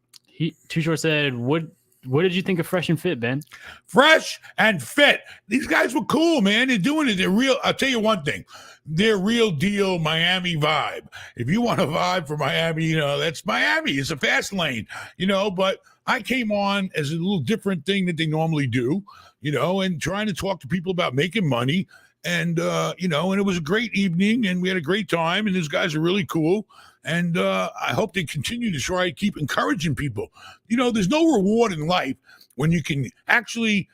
Too Short said, what did you think of Fresh and Fit, Ben? Fresh and Fit. These guys were cool, man. They're doing it. They're real. I'll tell you one thing. They're real deal Miami vibe. If you want a vibe for Miami, that's Miami. It's a fast lane, but I came on as a little different thing that they normally do, and trying to talk to people about making money. And, and it was a great evening and we had a great time and these guys are really cool. And I hope they continue to try to keep encouraging people. There's no reward in life when you can actually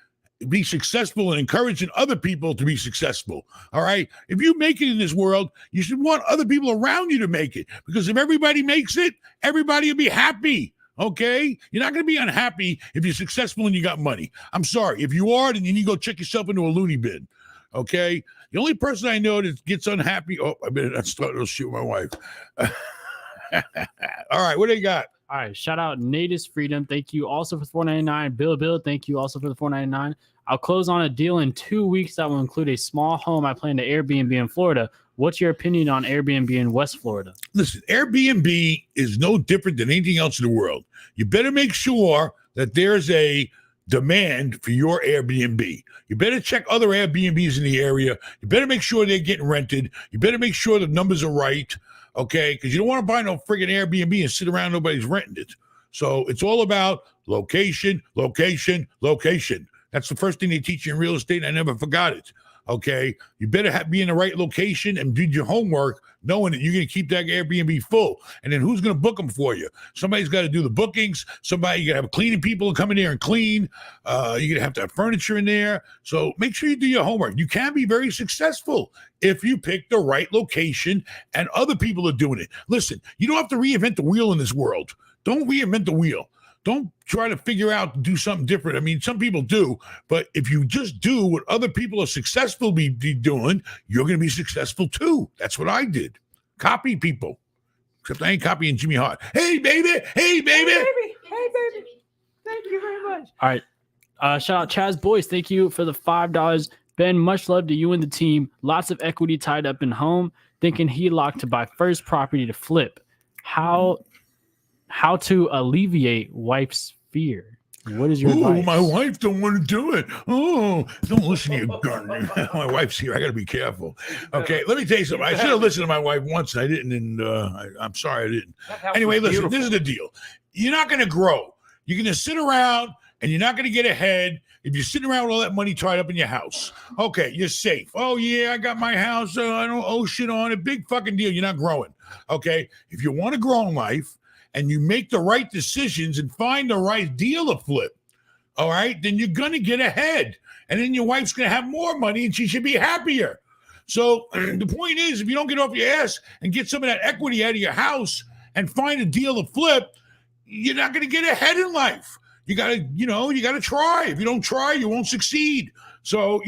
be successful and encouraging other people to be successful. All right. If you make it in this world, you should want other people around you to make it, because if everybody makes it, everybody will be happy. Okay. You're not going to be unhappy if you're successful and you got money. I'm sorry. If you are, then you need to go check yourself into a loony bin. Okay. The only person I know that gets unhappy. Oh, I better not start to shoot my wife. All right. What do you got? All right, shout out Natus Freedom. Thank you also for $4.99. Bill, thank you also for the $4.99. I'll close on a deal in 2 weeks that will include a small home I plan to Airbnb in Florida. What's your opinion on Airbnb in West Florida? Listen, Airbnb is no different than anything else in the world. You better make sure that there's a demand for your Airbnb. You better check other Airbnbs in the area. You better make sure they're getting rented. You better make sure the numbers are right. Okay, because you don't want to buy no friggin' Airbnb and sit around, nobody's renting it. So it's all about location, location, location. That's the first thing they teach you in real estate, and I never forgot it. Okay, you better be in the right location and do your homework, knowing that you're going to keep that Airbnb full. And then who's going to book them for you? Somebody's got to do the bookings. You're going to have cleaning people come in there and clean. You're going to have furniture in there. So make sure you do your homework. You can be very successful if you pick the right location and other people are doing it. Listen, you don't have to reinvent the wheel in this world. Don't reinvent the wheel. Don't try to figure out, do something different. I mean, some people do, but if you just do what other people are successful be doing, you're going to be successful too. That's what I did. Copy people. Except I ain't copying Jimmy Hart. Hey, baby. Hey, baby. Hey, baby. Thank you very much. All right. Shout out Chaz Boyce. Thank you for the $5. Ben, much love to you and the team. Lots of equity tied up in home. Thinking HELOC to buy first property to flip. How to alleviate wife's fear? What is your advice? My wife don't want to do it. Oh, don't listen to your gun. My wife's here. I got to be careful. Okay, let me tell you something. I should have listened to my wife once, and I didn't. And I'm sorry I didn't. Anyway, listen. This is the deal. You're not going to grow. You're going to sit around, and you're not going to get ahead if you're sitting around with all that money tied up in your house. Okay, you're safe. Oh yeah, I got my house. I don't owe shit on it. Big fucking deal. You're not growing. Okay, if you want to grow in life, and you make the right decisions and find the right deal to flip, all right, then you're going to get ahead. And then your wife's going to have more money and she should be happier. So the point is, if you don't get off your ass and get some of that equity out of your house and find a deal to flip, you're not going to get ahead in life. You got to try. If you don't try, you won't succeed. So,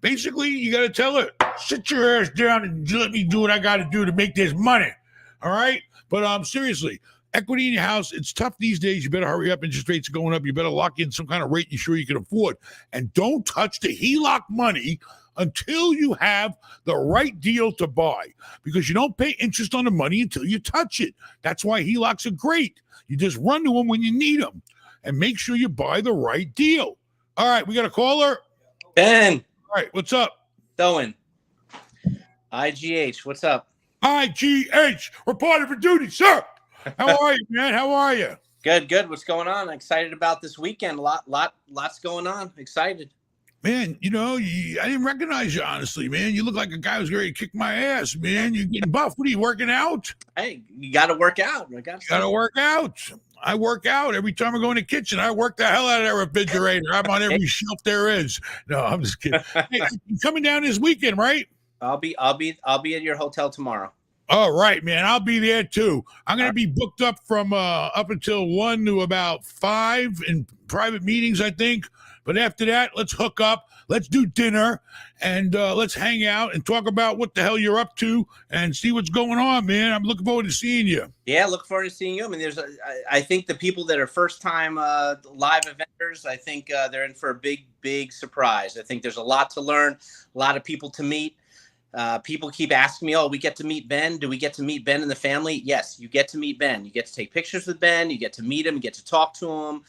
basically you got to tell her, sit your ass down and let me do what I got to do to make this money. All right. But seriously, equity in your house. It's tough these days. You better hurry up. Interest rates are going up. You better lock in some kind of rate you're sure you can afford. And don't touch the HELOC money until you have the right deal to buy, because you don't pay interest on the money until you touch it. That's why HELOCs are great. You just run to them when you need them and make sure you buy the right deal. All right, we got a caller. Ben. All right, what's up? Doan. IGH, what's up? IGH, reporting for duty, sir. How are you, man? How are you? Good. What's going on? Excited about this weekend. Lots going on. Excited. Man, I didn't recognize you, honestly, man. You look like a guy who's ready to kick my ass, man. You're getting buff. What are you working out? Hey, you got to work out. You got to work out. I work out every time I go in the kitchen. I work the hell out of that refrigerator. I'm on every shelf there is. No, I'm just kidding. Hey, you're coming down this weekend, right? I'll be at your hotel tomorrow. All right, man. I'll be there too. I'm going to be booked up from up until 1 to about 5 in private meetings, I think. But after that, let's hook up. Let's do dinner, and let's hang out and talk about what the hell you're up to and see what's going on, man. I'm looking forward to seeing you. Yeah, look forward to seeing you. I mean, I think the people that are first-time live eventers, I think they're in for a big surprise. I think there's a lot to learn, a lot of people to meet. People keep asking me, we get to meet Ben. Do we get to meet Ben and the family? Yes, you get to meet Ben. You get to take pictures with Ben. You get to meet him. You get to talk to him.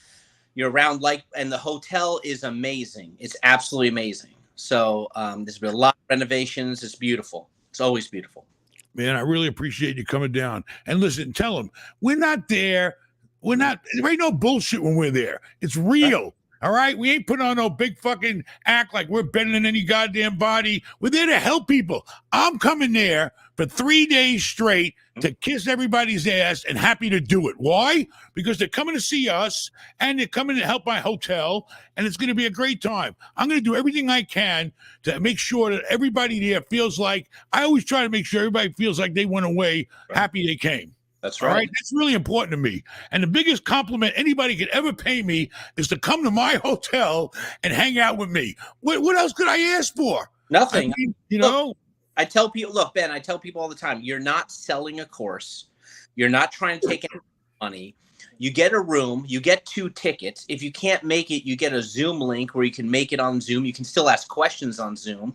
You're around and the hotel is amazing. It's absolutely amazing. So there's been a lot of renovations. It's beautiful. It's always beautiful. Man, I really appreciate you coming down. And listen, tell them, we're not there. There ain't no bullshit when we're there. It's real. All right? We ain't putting on no big fucking act like we're better than any goddamn body. We're there to help people. I'm coming there for 3 days straight to kiss everybody's ass and happy to do it. Why? Because they're coming to see us and they're coming to help my hotel, and it's going to be a great time. I'm going to do everything I can to make sure that everybody there feels like, I always try to make sure everybody feels like they went away happy they came. That's right. All right. That's really important to me. And the biggest compliment anybody could ever pay me is to come to my hotel and hang out with me. What else could I ask for? Nothing. I mean, I tell people, look, Ben, I tell people all the time, you're not selling a course. You're not trying to take any money. You get a room, you get 2 tickets. If you can't make it, you get a Zoom link where you can make it on Zoom. You can still ask questions on Zoom.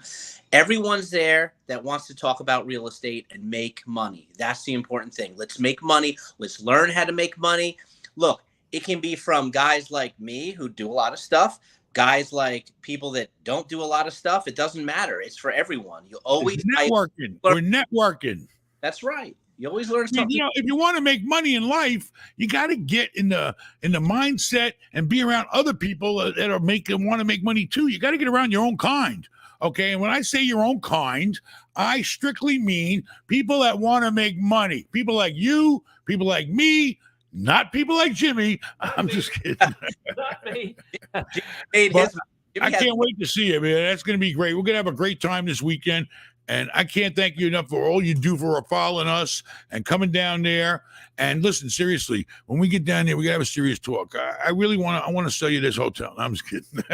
Everyone's there that wants to talk about real estate and make money. That's the important thing. Let's make money. Let's learn how to make money. Look, it can be from guys like me who do a lot of stuff, guys like people that don't do a lot of stuff. It doesn't matter. It's for everyone. You always networking. We're networking. That's right. You always learn something. If you want to make money in life, you got to get in the mindset and be around other people that are want to make money too. You got to get around your own kind. Okay. And when I say your own kind, I strictly mean people that want to make money. People like you, people like me, not people like Jimmy. I'm just kidding. Not me. I can't wait to see you, man. That's going to be great. We're going to have a great time this weekend. And I can't thank you enough for all you do for following us and coming down there. And listen, seriously, when we get down there, we got to have a serious talk. I really want to sell you this hotel. I'm just kidding.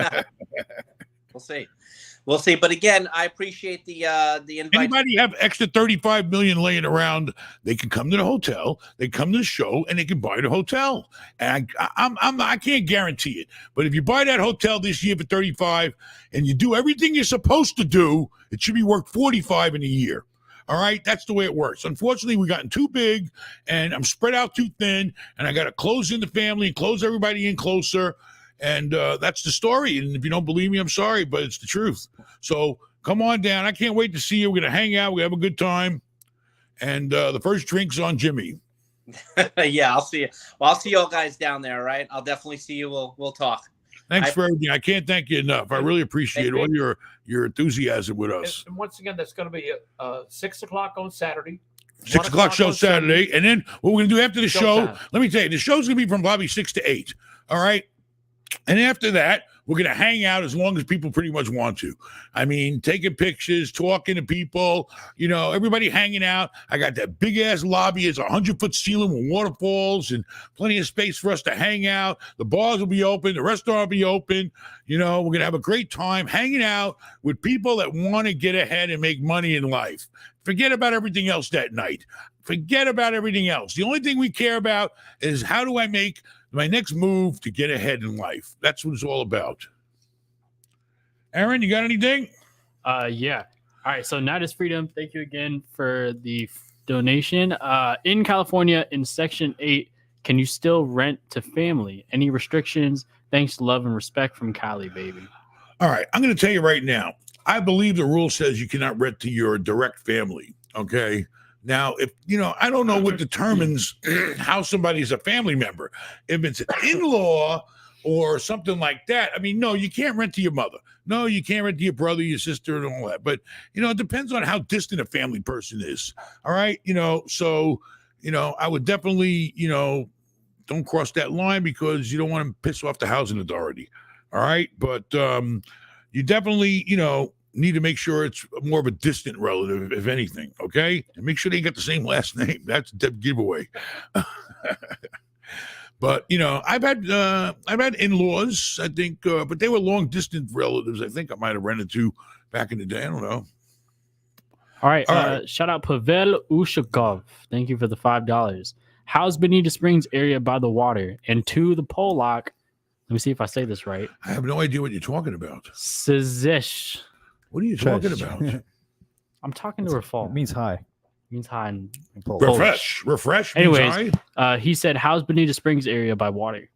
We'll see. But again, I appreciate the invite. Anybody have extra 35 million laying around, they can come to the hotel, they come to the show, and they can buy the hotel. And I can't guarantee it, but if you buy that hotel this year for 35 and you do everything you're supposed to do, it should be worth 45 in a year. All right, that's the way it works. Unfortunately, we've gotten too big, and I'm spread out too thin, and I got to close in the family and close everybody in closer. And that's the story. And if you don't believe me, I'm sorry, but it's the truth. So come on down. I can't wait to see you. We're going to hang out. We have a good time. And the first drink's on Jimmy. Yeah, I'll see you. Well, I'll see you all guys down there, all right? I'll definitely see you. We'll talk. Thanks for everything. I can't thank you enough. I really appreciate all your enthusiasm with us. And once again, that's going to be 6 o'clock on Saturday. 6 o'clock show Saturday. And then what we're going to do after the show, let me tell you, the show's going to be from probably 6 to 8. All right? And after that, we're going to hang out as long as people pretty much want to. I mean, taking pictures, talking to people, everybody hanging out. I got that big ass lobby. It's a 100-foot ceiling with waterfalls and plenty of space for us to hang out. The bars will be open. The restaurant will be open. We're going to have a great time hanging out with people that want to get ahead and make money in life. Forget about everything else that night. Forget about everything else. The only thing we care about is how do I make my next move to get ahead in life. That's what it's all about. Aaron, you got anything? Yeah. All right. So Night is Freedom. Thank you again for the donation. In California, in Section 8, can you still rent to family? Any restrictions? Thanks, love, and respect from Cali, baby. All right. I'm going to tell you right now. I believe the rule says you cannot rent to your direct family. Okay. Now, if I don't know what determines how somebody's a family member. If it's an in-law or something like that, I mean, no, you can't rent to your mother. No, you can't rent to your brother, your sister, and all that. But it depends on how distant a family person is. All right, so I would definitely don't cross that line because you don't want to piss off the housing authority. All right, but you definitely need to make sure it's more of a distant relative, if anything. Okay, and make sure they get the same last name. That's a dead giveaway. But I've had in-laws, I think, but they were long distance relatives. I think I might have rented to back in the day. I don't know. All right. Shout out Pavel Ushakov. Thank you for the $5. How's Bonita Springs area by the water? And to the Pollock. Let me see if I say this right. I have no idea what you're talking about. Sizesh. What are you talking about? I'm talking to her fault. It means hi. Means hi in Refresh. Means Anyways, hi. He said, how's Bonita Springs area by water?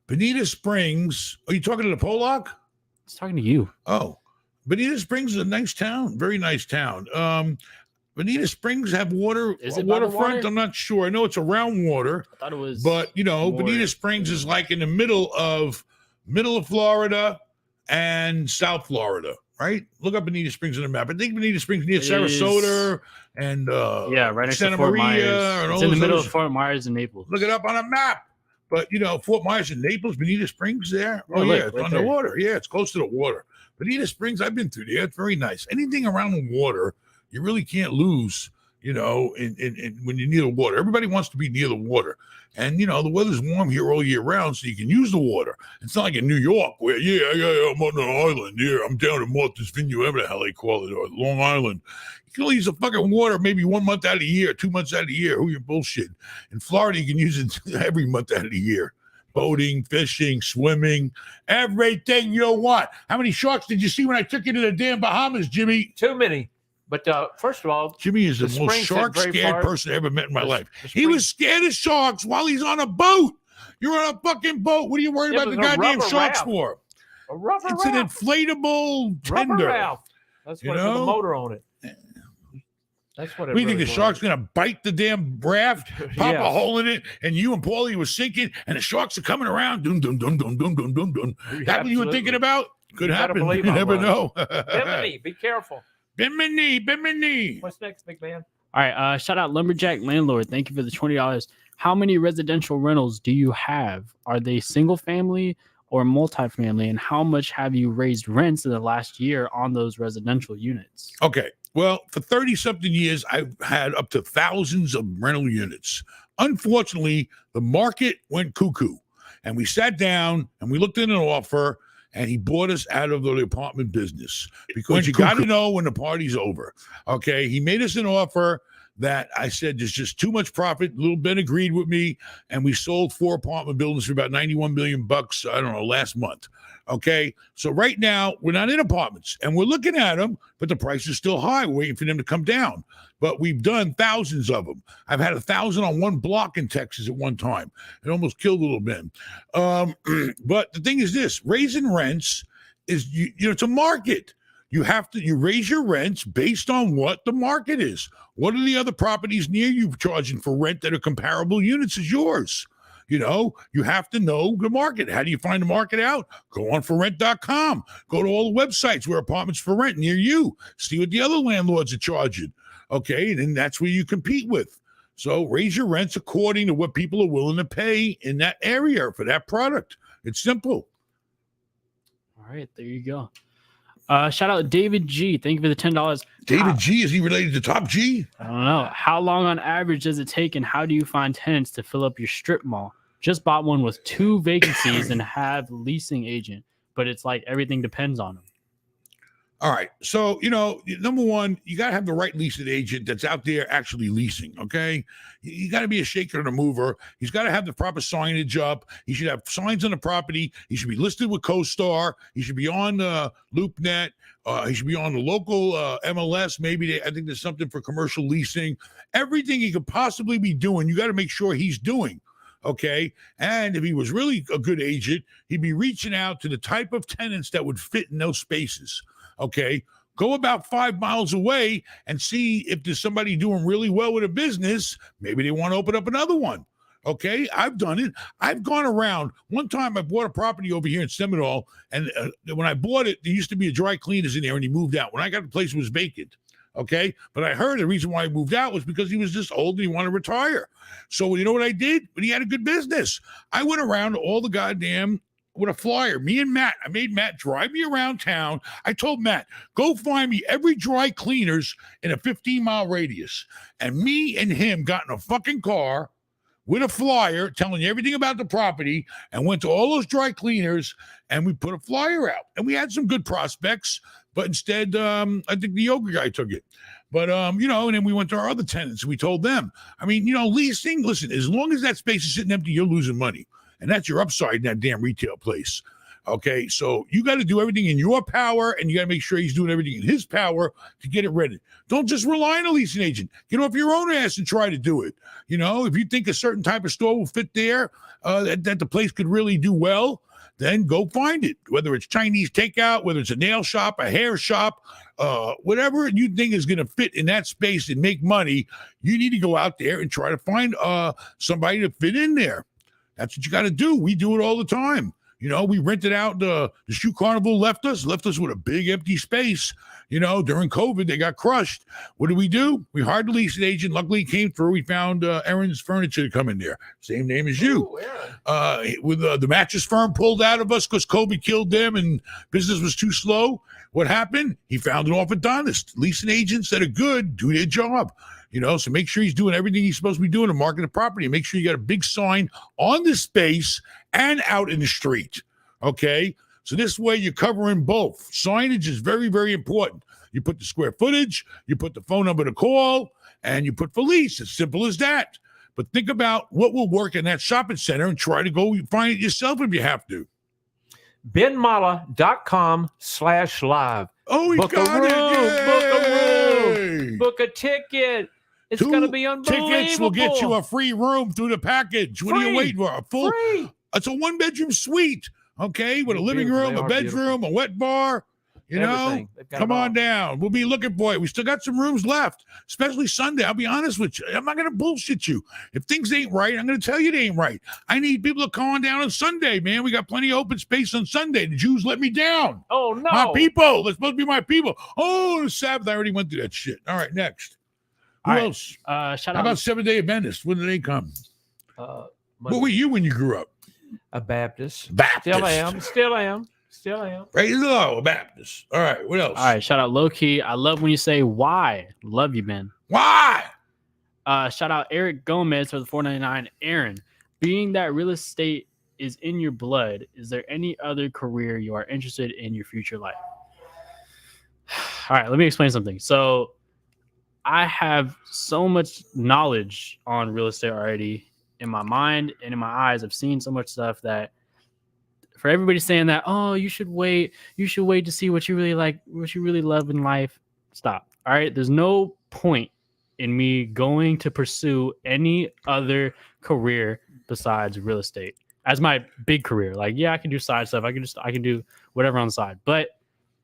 Bonita Springs. Are you talking to the Pollock? He's talking to you. Oh, Bonita Springs is a nice town. Very nice town. Bonita Springs have water. Is it by the waterfront? water? I'm not sure. I know it's around water. I thought it was. But Bonita Springs is like in the middle of Florida and South Florida, right? Look up Bonita Springs on the map. I think Bonita Springs near Sarasota and right next Santa to Fort Maria. Myers. It's in the middle of Fort Myers and Naples. Look it up on a map. But Fort Myers and Naples, Bonita Springs there. Oh, Yeah, look, it's right on there. the water. Yeah, it's close to the water. Bonita Springs, I've been through there. It's very nice. Anything around the water, you really can't lose. In when you're near the water, everybody wants to be near the water, and the weather's warm here all year round, so you can use the water. It's not like in New York where I'm on an island. Yeah, I'm down in Martha's Vineyard, whatever the hell they call it, or Long Island. You can only use the fucking water maybe 1 month out of the year, 2 months out of the year. Who you bullshit? In Florida, you can use it every month out of the year. Boating, fishing, swimming, everything you want. How many sharks did you see when I took you to the damn Bahamas, Jimmy? Too many. But first of all, Jimmy is the most springs hit very shark-scared far. person I ever met in my life. The He was scared of sharks while he's on a boat. You're on a fucking boat. What are you worried It about the was a goddamn rubber sharks raft. for? A rubber It's raft. an inflatable Rubber tender. raft. That's You what it with know? a motor on it. That's what it What do you think really the was. shark's going to bite the damn raft, pop Yeah. a hole in it, and you and Paulie were sinking, and the sharks are coming around? Dun, dun, dun, dun, dun, dun, dun, dun. That what you were thinking about? Could You better happen. believe You I never was. know. Bimini, be careful. Bimini. What's next, big man? All right. Shout out Lumberjack Landlord. Thank you for the $20. How many residential rentals do you have? Are they single family or multifamily? And how much have you raised rents in the last year on those residential units? Okay. Well, for 30-something years, I've had up to thousands of rental units. Unfortunately, the market went cuckoo. And we sat down and we looked at an offer, and he bought us out of the apartment business because you got to know when the party's over. Okay. He made us an offer that I said there's just too much profit. Little Ben agreed with me, and we sold 4 apartment buildings for about $91 million, I don't know, last month. Okay. So right now we're not in apartments and we're looking at them, but the price is still high. We're waiting for them to come down. But we've done thousands of them. I've had 1,000 on one block in Texas at one time. It almost killed little Ben. But the thing is this, raising rents is, it's a market. You raise your rents based on what the market is. What are the other properties near you charging for rent that are comparable units as yours? You have to know the market. How do you find the market out? Go on forrent.com. Go to all the websites where apartments for rent near you. See what the other landlords are charging. Okay, and then that's where you compete with. So raise your rents according to what people are willing to pay in that area for that product. It's simple. All right, there you go. Shout out David G. Thank you for the $10. David G, is he related to Top G? I don't know. How long on average does it take, and how do you find tenants to fill up your strip mall? Just bought one with 2 vacancies and have leasing agent, but it's like everything depends on them. All right. So, number one, you got to have the right leasing agent that's out there actually leasing. Okay. You got to be a shaker and a mover. He's got to have the proper signage up. He should have signs on the property. He should be listed with CoStar. He should be on LoopNet. He should be on the local MLS. Maybe I think there's something for commercial leasing. Everything he could possibly be doing, you got to make sure he's doing. Okay. And if he was really a good agent, he'd be reaching out to the type of tenants that would fit in those spaces. Okay, go about 5 miles away and see if there's somebody doing really well with a business. Maybe they want to open up another one. Okay, I've done it. I've gone around. One time I bought a property over here in Seminole, and when I bought it, there used to be a dry cleaners in there, and he moved out. When I got the place, it was vacant. Okay, but I heard the reason why he moved out was because he was just old and he wanted to retire. So you know what I did? But he had a good business. I went around to all the goddamn with a flyer. Me and Matt, I made Matt drive me around town. I told Matt, go find me every dry cleaners in a 15-mile radius. And me and him got in a fucking car with a flyer telling you everything about the property and went to all those dry cleaners and we put a flyer out. And we had some good prospects, but instead, I think the yoga guy took it. But, and then we went to our other tenants and we told them, leasing, listen, as long as that space is sitting empty, you're losing money. And that's your upside in that damn retail place. Okay, so you got to do everything in your power, and you got to make sure he's doing everything in his power to get it ready. Don't just rely on a leasing agent. Get off your own ass and try to do it. If you think a certain type of store will fit there, that the place could really do well, then go find it. Whether it's Chinese takeout, whether it's a nail shop, a hair shop, whatever you think is going to fit in that space and make money, you need to go out there and try to find somebody to fit in there. That's what you got to do. We do it all the time. We rented out the Shoe Carnival left us with a big empty space. During COVID, they got crushed. What do? We hired a leasing agent. Luckily, he came through. We found Aaron's Furniture to come in there. Same name as you. With the mattress firm pulled out of us because COVID killed them and business was too slow. What happened? He found an orthodontist. Leasing agents that are good do their job. So make sure he's doing everything he's supposed to be doing to market the property. Make sure you got a big sign on the space and out in the street. Okay. So this way you're covering both. Signage is very, very important. You put the square footage, you put the phone number to call, and you put for lease. As simple as that. But think about what will work in that shopping center and try to go find it yourself if you have to. benmallah.com/live. Oh, he book got a room, it. book a room, Yay. book a ticket. It's going to be unbelievable. Tickets will get you a free room through the package. What are you waiting for? Free. It's a 1-bedroom suite, okay, with a living room, a bedroom, a wet bar. Come on down. We'll be looking for it. We still got some rooms left, especially Sunday. I'll be honest with you. I'm not going to bullshit you. If things ain't right, I'm going to tell you they ain't right. I need people to come on down on Sunday, man. We got plenty of open space on Sunday. The Jews let me down. Oh, no. My people. They're supposed to be my people. Oh, the Sabbath. I already went through that shit. All right, next. Who else? How about Seventh-day Adventists? When did they come? What were you when you grew up? A Baptist. Baptist. Still am. Praise the Lord, Baptist. All right, what else? All right, shout out Low Key. I love when you say why. Love you, man. Why? Shout out Eric Gomez for the $4.99. Aaron, being that real estate is in your blood, is there any other career you are interested in your future life? All right, let me explain something. So I have so much knowledge on real estate already in my mind and in my eyes. I've seen so much stuff that for everybody saying that, oh, you should wait to see what you really like, what you really love in life. Stop. All right. There's no point in me going to pursue any other career besides real estate as my big career. Like, yeah, I can do side stuff. I can do whatever on the side, but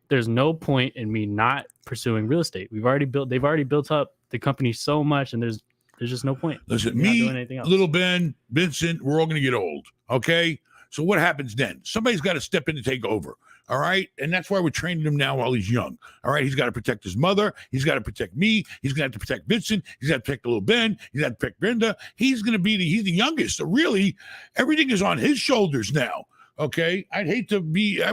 there's no point in me not pursuing real estate. They've already built up the company so much, and there's just no point. Listen, me, little Ben, Vincent, we're all going to get old. Okay. So what happens then? Somebody's got to step in and take over. All right. And that's why we're training him now while he's young. All right. He's got to protect his mother. He's got to protect me. He's going to have to protect Vincent. He's got to protect little Ben. He's got to protect Brenda. He's the youngest. So really, everything is on his shoulders now. Okay. I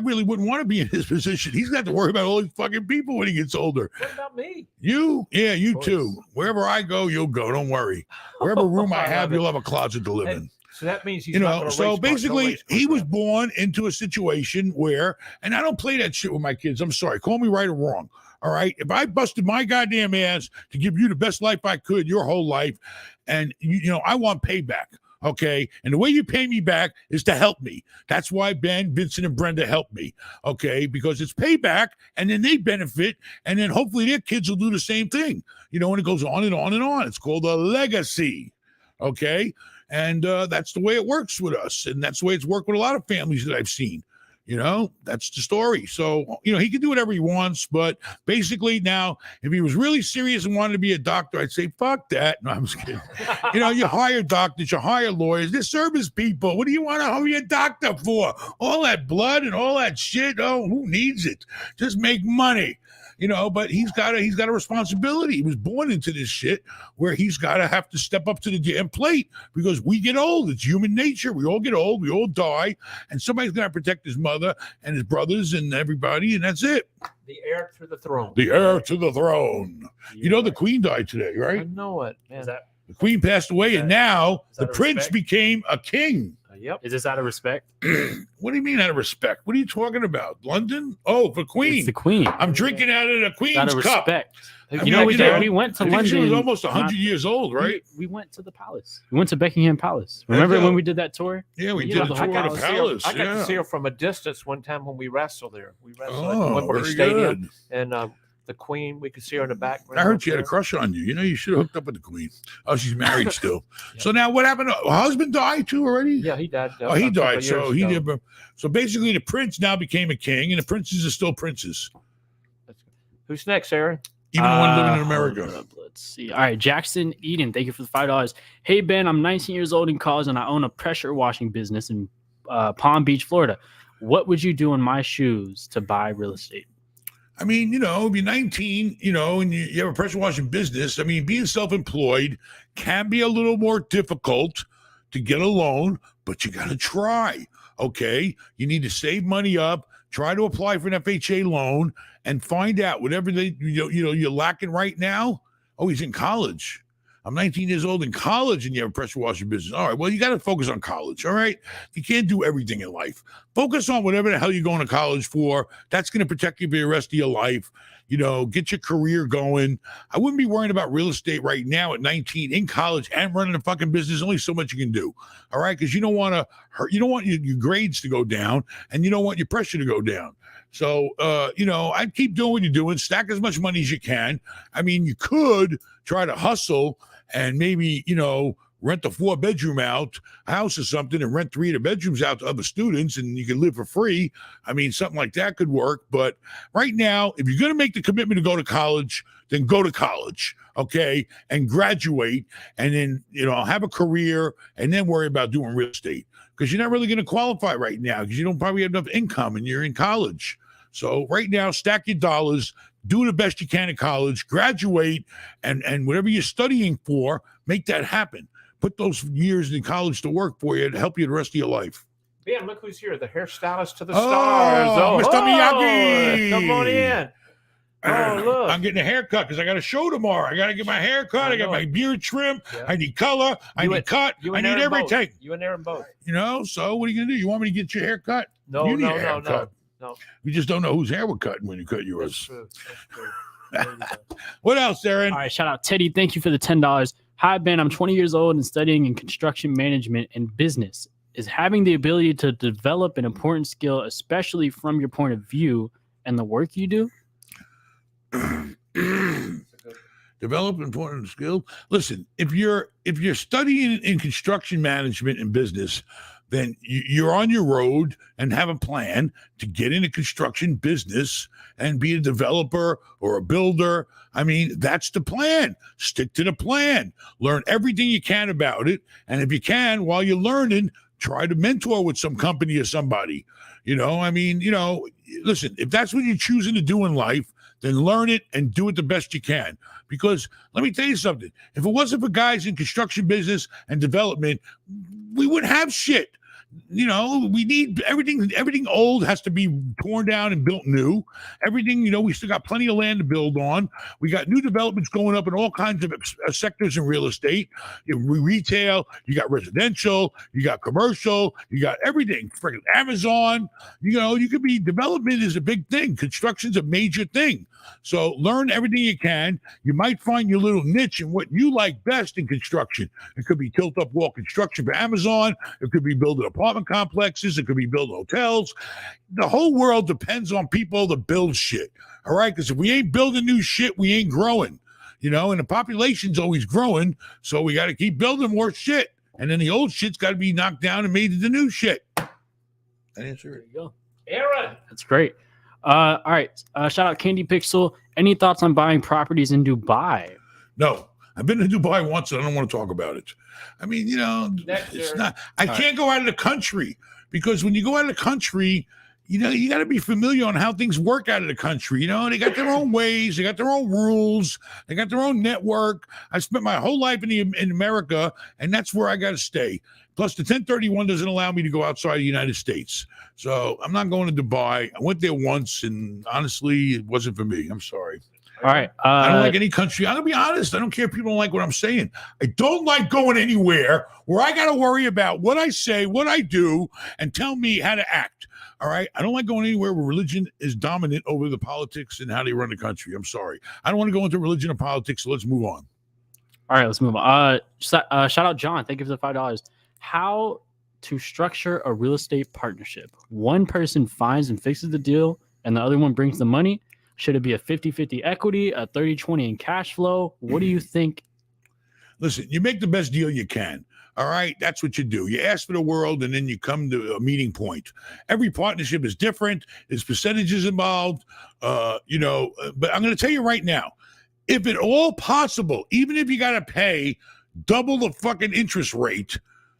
really wouldn't want to be in his position. He's got to worry about all these fucking people when he gets older. What about me? You? Yeah, you too. Wherever I go, you'll go. Don't worry. Wherever room I have, you'll have a closet to live in. So that means he's You not know, gonna so race basically, race he was car. born into a situation where, and I don't play that shit with my kids. I'm sorry. Call me right or wrong. All right. If I busted my goddamn ass to give you the best life I could your whole life, and you know, I want payback. Okay. And the way you pay me back is to help me. That's why Ben, Vincent, and Brenda helped me. Okay. Because it's payback, and then they benefit, and then hopefully their kids will do the same thing. You know, and it goes on and on and on. It's called a legacy. Okay. And that's the way it works with us. And that's the way it's worked with a lot of families that I've seen. You know, that's the story. So, you know, he can do whatever he wants. But basically now, if he was really serious and wanted to be a doctor, I'd say, fuck that. No, I'm just kidding. You know, you hire doctors, you hire lawyers. They're service people. What do you want to hire a doctor for? All that blood and all that shit. Oh, who needs it? Just make money. You know, but he's got a responsibility. He was born into this shit where he's got to have to step up to the damn plate because we get old. It's human nature. We all get old. We all die, and somebody's got to protect his mother and his brothers and everybody, and that's it. The heir to the throne. The heir to the throne. You know, the queen died today, I right? know it. Man. Is that The queen passed away, and now is that the a prince respect? became a king. Yep. is this out of respect? What do you mean out of respect? What are you talking about? London? Oh, for queen. It's the queen. I'm drinking out of the queen's Out of cup. respect. I You mean, know, we you did. know, We went to I think she London. was almost 100 not- years old, right? We went to the palace. We went to Buckingham Palace. Remember Yeah. when we did that tour? Yeah, we You did know, a I tour got of to the see her- palace. I got Yeah. to see her from a distance one time when we wrestled there. We wrestled at Oh, Wembley very Stadium, good. and the Queen. We could see her in the background. I heard up she had a there. crush on you. You know, you should have hooked up with the queen. Oh, she's married still. Yeah. So now what happened? Her husband died too already? Yeah, he died. Oh, he a couple died. of So years he ago. did. So basically, the prince now became a king, and the princes are still princes, Who's next, Aaron? even the one living in Hold America. up, let's see. All right, Jackson Eden, thank you for the $5. Hey Ben, I'm 19 years old in college and I own a pressure washing business in Palm Beach, Florida. What would you do in my shoes to buy real estate? I mean, you know, if you're 19, you know, and you have a pressure washing business, I mean, being self-employed can be a little more difficult to get a loan, but you got to try. Okay. You need to save money up, try to apply for an FHA loan, and find out whatever you're lacking right now. Oh, he's in college. I'm 19 years old in college and you have a pressure washing business. All right. Well, you got to focus on college. All right. You can't do everything in life. Focus on whatever the hell you're going to college for. That's going to protect you for the rest of your life. You know, get your career going. I wouldn't be worrying about real estate right now at 19 in college and running a fucking business. Only so much you can do. All right. Because you don't want to hurt. You don't want your grades to go down and you don't want your pressure to go down. So, you know, I'd keep doing what you're doing. Stack as much money as you can. I mean, you could try to hustle and maybe, you know, rent a 4-bedroom house or something and rent 3 of the bedrooms out to other students and you can live for free. I mean, something like that could work. But right now, if you're going to make the commitment to go to college, then go to college, okay, and graduate and then, you know, have a career and then worry about doing real estate because you're not really going to qualify right now because you don't probably have enough income and you're in college. So right now, stack your dollars, do the best you can in college, graduate, and whatever you're studying for, make that happen. Put those years in college to work for you to help you the rest of your life. Ben, look who's here. The hairstylist to the Oh, stars. Mr. Miyagi. Come on in. Oh, look. I'm getting a haircut because I got a show tomorrow. I got to get my hair cut. I got my beard trimmed. Yeah. I need color. I need cut. I need everything. You and Aaron both. You know, so what are you going to do? You want me to get your hair cut? No, You need no, a no, haircut. no. You just don't know whose hair we're cutting when you cut That's yours. true. That's true. There you go. What else, Aaron? All right, shout out Teddy. Thank you for the $10. Hi, Ben. I'm 20 years old and studying in construction management and business. Is having the ability to develop an important skill, especially from your point of view and the work you do? Develop important skill. Listen, if you're studying in construction management and business, then you're on your road and have a plan to get into construction business and be a developer or a builder. I mean, that's the plan. Stick to the plan. Learn everything you can about it. And if you can, while you're learning, try to mentor with some company or somebody. You know, I mean, you know, listen, if that's what you're choosing to do in life, then learn it and do it the best you can. Because let me tell you something. If it wasn't for guys in construction business and development, we wouldn't have shit. You know, we need everything old has to be torn down and built new. Everything, you know, we still got plenty of land to build on. We got new developments going up in all kinds of sectors in real estate. Retail, you got residential, you got commercial, you got everything. Freaking Amazon, you know, development is a big thing. Construction's a major thing. So learn everything you can. You might find your little niche in what you like best in construction. It could be tilt-up wall construction for Amazon. It could be building apartment complexes. It could be building hotels. The whole world depends on people to build shit. All right? Because if we ain't building new shit, we ain't growing. You know, and the population's always growing. So we got to keep building more shit. And then the old shit's got to be knocked down and made into new shit. That answer There it. you go. Aaron. That's great. All right. Shout out Candy Pixel. Any thoughts on buying properties in Dubai? No. I've been to Dubai once and I don't want to talk about it. I mean, you know, it's not. I can't go out of the country because when you go out of the country, you know, you got to be familiar on how things work out of the country. You know, they got their own ways, they got their own rules, they got their own network. I spent my whole life in America, and that's where I got to stay. Plus, the 1031 doesn't allow me to go outside the United States. So I'm not going to Dubai. I went there once, and honestly, it wasn't for me. I'm sorry. All right. I don't like any country. I'm going to be honest. I don't care if people don't like what I'm saying. I don't like going anywhere where I got to worry about what I say, what I do, and tell me how to act. All right. I don't like going anywhere where religion is dominant over the politics and how they run the country. I'm sorry. I don't want to go into religion or politics. So let's move on. All right. Let's move on. Shout out John. Thank you for the $5. How to structure a real estate partnership? One person finds and fixes the deal, and the other one brings the money. Should it be a 50-50 equity, a 30-20 in cash flow? What do you think? Listen, you make the best deal you can. All right, that's what you do. You ask for the world, and then you come to a meeting point. Every partnership is different. There's percentages involved. You know, but I'm going to tell you right now, if at all possible, even if you got to pay double the fucking interest rate,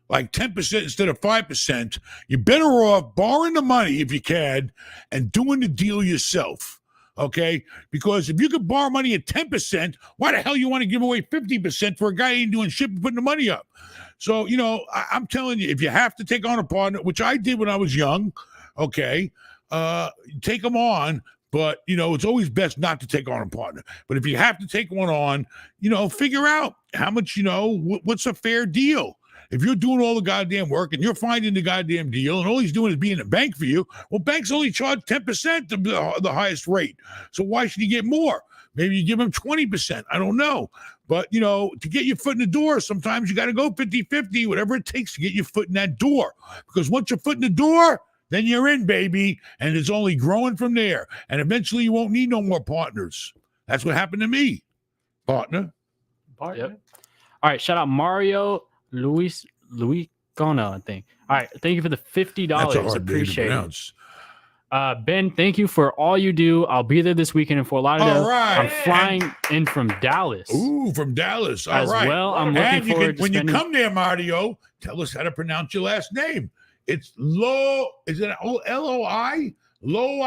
like 10% instead of 5%, you're better off borrowing the money if you can and doing the deal yourself. Okay, because if you could borrow money at 10%, why the hell you want to give away 50% for a guy who ain't doing shit but putting the money up? So, you know, I'm telling you, if you have to take on a partner, which I did when I was young, okay, take them on. But, you know, it's always best not to take on a partner. But if you have to take one on, you know, figure out how much, you know, what's a fair deal. If you're doing all the goddamn work and you're finding the goddamn deal and all he's doing is being a bank for you, well, banks only charge 10% the highest rate. So why should he get more? Maybe you give him 20%. I don't know. But, you know, to get your foot in the door, sometimes you got to go 50-50, whatever it takes to get your foot in that door. Because once your foot in the door, then you're in, baby. And it's only growing from there. And eventually you won't need no more partners. That's what happened to me. Partner. Yep. All right. Shout out Mario Luis Gona, I think. All right. Thank you for the $50. That's a hard Appreciate name to it. pronounce. Ben, thank you for all you do. I'll be there this weekend in Fort Lauderdale. All right. I'm flying in from Dallas. Ooh, from Dallas. All as right. well. I'm looking And you forward can, to when spending... you come there, Mario, tell us how to pronounce your last name. It's is it L-O-I? Loi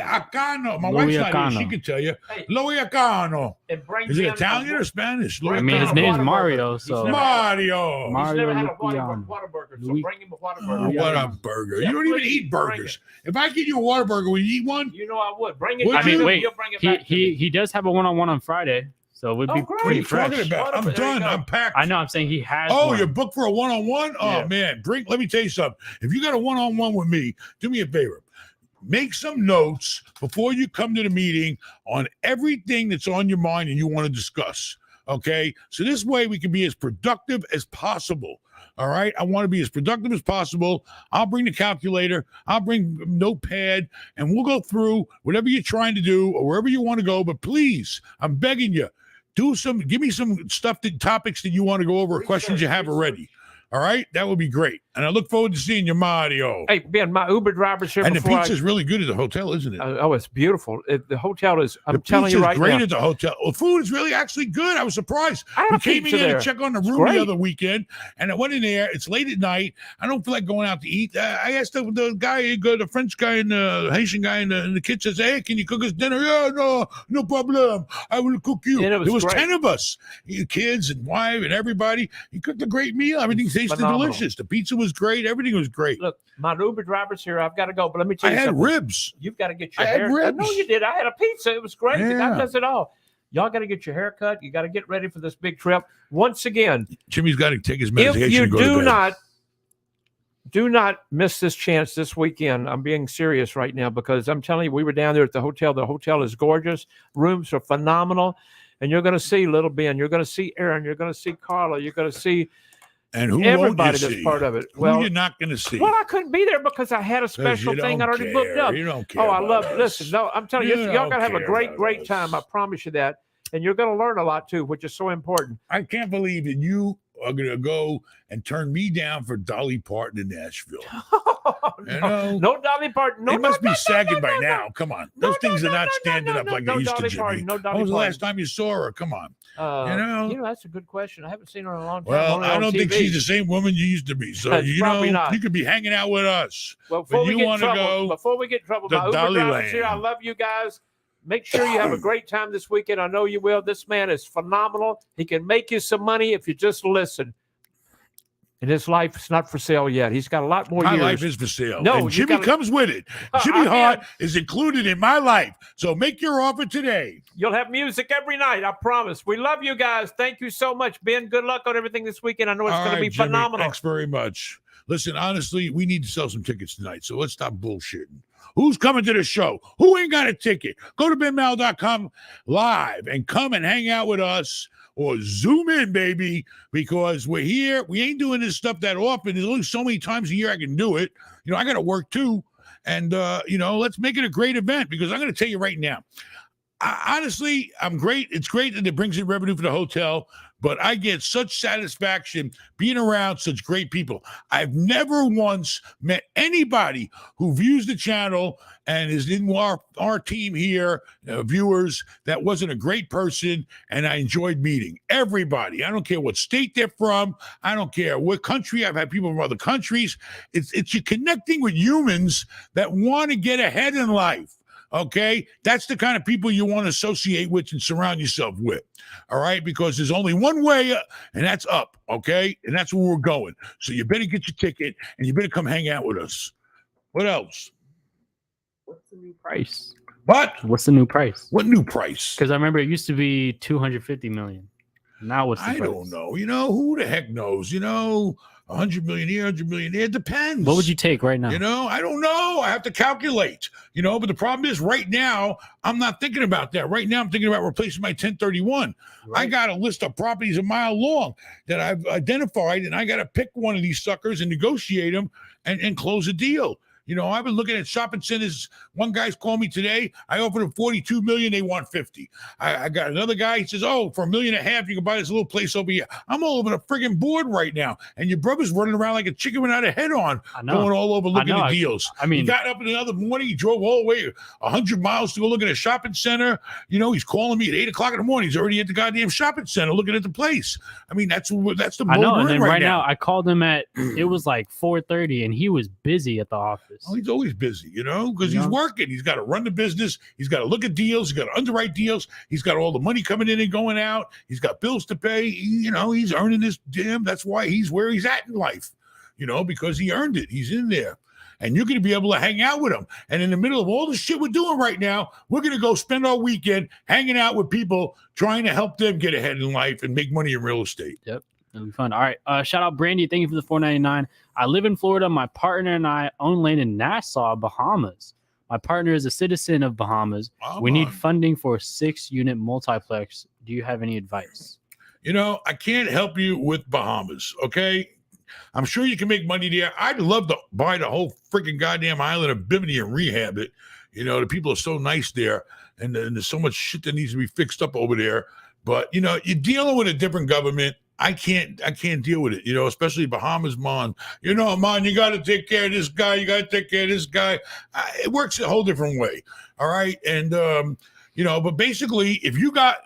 Acano. My wife's not here. She can tell you. Hey. Loi Acano. Is it him Italian or Spanish? I mean, his name's Mario, so Mario. He's Mario never had a Luciano. Whataburger, so Louis- bring him a Oh, Whataburger. what a burger. You don't even eat burgers. If I get you a Whataburger, will you eat one? You know I would. Bring it. Would I mean, you? wait. You'll bring it back to me. He does have a one-on-one on Friday, so it would be Oh, great. What are pretty you talking fresh. about? I'm There you done. go. I'm packed. I know. I'm saying he has. Oh, one. you're booked for a one-on-one? Oh, Yeah. man. Let me tell you something. If you got a one-on-one with me, do me a favor. Make some notes before you come to the meeting on everything that's on your mind and you want to discuss. Okay? So this way we can be as productive as possible. All right? I want to be as productive as possible. I'll bring the calculator. I'll bring notepad, and we'll go through whatever you're trying to do or wherever you want to go. But please, I'm begging you, give me some topics that you want to go over, questions you have already. All right? That would be great. And I look forward to seeing you, Mario. Hey, Ben, my Uber driver's here. And the before pizza's really good at the hotel, isn't it? Oh, it's beautiful. The hotel is. I'm The telling you pizza's right great now. at the hotel. Well, food is really actually good. I was surprised. I We have came in pizza here there. to check on the It's room great. the other weekend, and I went in there. It's late at night. I don't feel like going out to eat. I asked the guy, the French guy and the Haitian guy in the kitchen, says, "Hey, can you cook us dinner?" Yeah, no problem. I will cook you. Yeah, it was there was great. 10 of us, kids and wife and everybody. He cooked a great meal. Everything tasted phenomenal. delicious. The pizza was great. Everything was great. Look, my Uber driver's here. I've got to go, but let me tell I you had something. ribs. You've got to get your I had hair. ribs. No, you did. I had a pizza. It was great. The guy Yeah. does it all. Y'all got to get your hair cut. You got to get ready for this big trip. Once again, Jimmy's got to take his if medication you and go to bed. do not miss this chance this weekend. I'm being serious right now because I'm telling you, we were down there at the hotel. The hotel is gorgeous. Rooms are phenomenal. And you're going to see Little Ben. You're going to see Aaron. You're going to see Carla. You're going to see And who everybody won't you that's see? part of it. Who Well, you're not going to see? well, I couldn't be there because I had a 'Cause special you thing I don't already booked care. up. You don't care Oh, I about love. us. Listen, no, I'm telling you, You y'all got to don't have a care great, about great us. time. I promise you that. And you're going to learn a lot too, which is so important. I can't believe that you are going to go and turn me down for Dolly Parton in Nashville. You know? No Dolly Parton. No, They must no, be sagging no, by no, no. now. Come on. No, Those things no, are no, not no, standing no, up no, like no they used Dolly to, Parton, Jimmy. no Dolly When was the Parton. last time you saw her? Come on. You know, that's a good question. I haven't seen her in a long time. Well, only I on don't think TV. she's the same woman you used to be. So, That's you probably know, not. you could be hanging out with us. Well, before But we you get in wanna trouble, go my to Uber Dolly driver's here. I Land. love you guys. Make sure you have a great time this weekend. I know you will. This man is phenomenal. He can make you some money if you just listen. And his life is not for sale yet. He's got a lot more My years. life is for sale. No, and you Jimmy gotta- comes with it. Jimmy I'm Hart in. is included in my life. So make your offer today. You'll have music every night. I promise. We love you guys. Thank you so much, Ben. Good luck on everything this weekend. I know it's All going right, to be Jimmy, phenomenal. thanks very much. Listen, honestly, we need to sell some tickets tonight. So let's stop bullshitting. Who's coming to the show? Who ain't got a ticket? Go to benmal.com live and come and hang out with us or Zoom in, baby, because we're here. We ain't doing this stuff that often. There's only so many times a year I can do it. You know, I got to work too. And, let's make it a great event because I'm going to tell you right now, honestly, I'm great. It's great that it brings in revenue for the hotel, but I get such satisfaction being around such great people. I've never once met anybody who views the channel and is in our team here, viewers, that wasn't a great person, and I enjoyed meeting everybody. I don't care what state they're from. I don't care what country. I've had people from other countries. It's you connecting with humans that want to get ahead in life. Okay, that's the kind of people you want to associate with and surround yourself with. All right, because there's only one way, and that's up. Okay, and that's where we're going. So you better get your ticket, and you better come hang out with us. What else? What's the new price? What? What's the new price? What new price? Because I remember it used to be 250 million. Now what's the I price? don't know. You know, who the heck knows? You know, 100 million here, 100 million there. It depends. What would you take right now? You know, I don't know. I have to calculate, but the problem is right now, I'm not thinking about that. Right now, I'm thinking about replacing my 1031. I Right. got a list of properties a mile long that I've identified, and I got to pick one of these suckers and negotiate them and close a deal. I've been looking at shopping centers. One guy's called me today. I offered him 42 million. They want 50. I got another guy. He says, "Oh, for $1.5 million, you can buy this little place over here." I'm all over the friggin' board right now, and your brother's running around like a chicken without a head on, I know. going all over looking know. at deals. I mean, he got up in another morning. He drove all the way 100 miles to go look at a shopping center. He's calling me at 8:00 in the morning. He's already at the goddamn shopping center looking at the place. I mean, that's the I mode know. we're And in then right right now. now, I called him at it was like 4:30, and he was busy at the office. Oh, he's always busy, because he's working. He's got to run the business. He's got to look at deals. He's got to underwrite deals. He's got all the money coming in and going out. He's got bills to pay. He's earning his damn. That's why he's where he's at in life, because he earned it. He's in there. And you're going to be able to hang out with him. And in the middle of all the shit we're doing right now, we're going to go spend our weekend hanging out with people, trying to help them get ahead in life and make money in real estate. Yep. It'll be fun. All right. Shout out Brandy. Thank you for the $4.99. I live in Florida. My partner and I own land in Nassau, Bahamas. My partner is a citizen of Bahamas. We need funding for a 6-unit multiplex. Do you have any advice? I can't help you with Bahamas, okay? I'm sure you can make money there. I'd love to buy the whole freaking goddamn island of Bimini and rehab it. The people are so nice there, and there's so much shit that needs to be fixed up over there. But, you're dealing with a different government. I can't deal with it, especially Bahamas, man. Man, you got to take care of this guy. You got to take care of this guy. It works a whole different way. All right. And, but basically if you got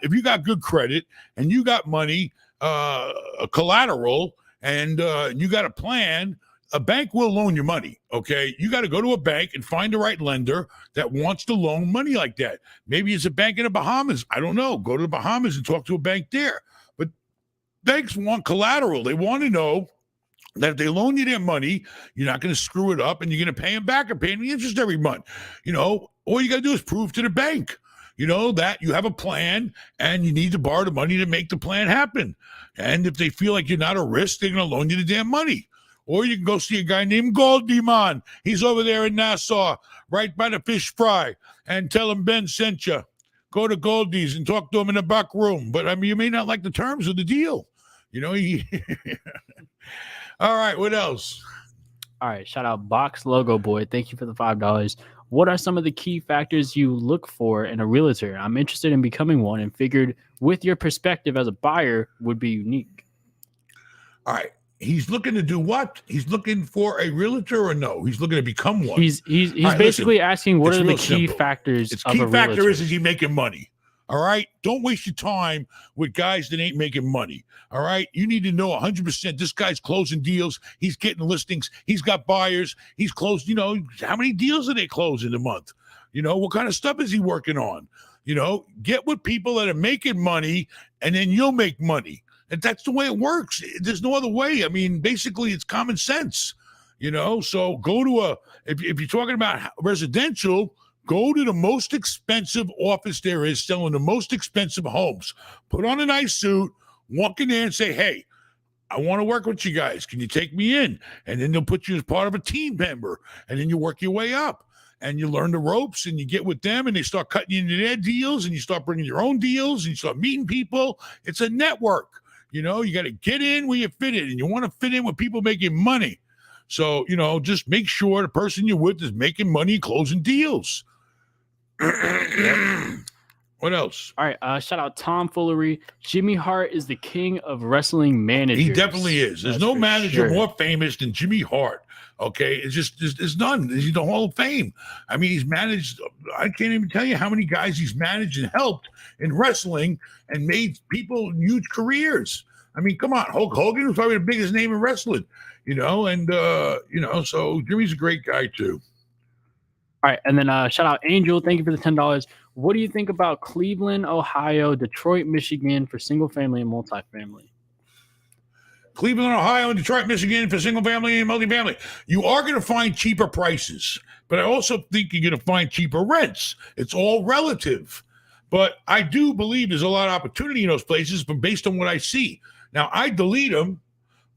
good credit and you got money, a collateral, and you got a plan, a bank will loan you money. Okay. You got to go to a bank and find the right lender that wants to loan money like that. Maybe it's a bank in the Bahamas. I don't know. Go to the Bahamas and talk to a bank there. Banks want collateral. They want to know that if they loan you their money, you're not going to screw it up and you're going to pay them back and pay them the interest every month. All you got to do is prove to the bank, that you have a plan and you need to borrow the money to make the plan happen. And if they feel like you're not a risk, they're going to loan you the damn money. Or you can go see a guy named Goldie Man. He's over there in Nassau, right by the fish fry, and tell him Ben sent you. Go to Goldie's and talk to him in the back room. But, you may not like the terms of the deal. All right, what else? All right, shout out Box Logo Boy. Thank you for the $5. What are some of the key factors you look for in a realtor? I'm interested in becoming one and figured with your perspective as a buyer would be unique. All right. He's looking to do what? He's looking for a realtor or no? He's looking to become one. He's right, basically asking what are the real key simple. factors Its of key a factor realtor. is he making money? All right. Don't waste your time with guys that ain't making money. All right. You need to know 100% this guy's closing deals. He's getting listings. He's got buyers. He's closed. How many deals are they closing a month? What kind of stuff is he working on? Get with people that are making money and then you'll make money. And that's the way it works. There's no other way. Basically it's common sense, so go to if you're talking about residential, go to the most expensive office there is selling the most expensive homes. Put on a nice suit, walk in there and say, hey, I want to work with you guys. Can you take me in? And then they'll put you as part of a team member. And then you work your way up and you learn the ropes and you get with them and they start cutting you into their deals and you start bringing your own deals and you start meeting people. It's a network. You got to get in where you fit in and you want to fit in with people making money. So, just make sure the person you're with is making money, closing deals. What else? All right. Shout out Tom Foolery. Jimmy Hart is the king of wrestling managers. He definitely is. There's no manager more famous than Jimmy Hart. Okay. It's none. He's the Hall of Fame. He's managed, I can't even tell you how many guys he's managed and helped in wrestling and made people huge careers. Come on. Hulk Hogan was probably the biggest name in wrestling, so Jimmy's a great guy too. All right. And then shout out Angel. Thank you for the $10. What do you think about Cleveland, Ohio, Detroit, Michigan for single family and multifamily? Cleveland, Ohio, and Detroit, Michigan for single family and multifamily. You are going to find cheaper prices, but I also think you're going to find cheaper rents. It's all relative. But I do believe there's a lot of opportunity in those places, but based on what I see. Now, I delete them,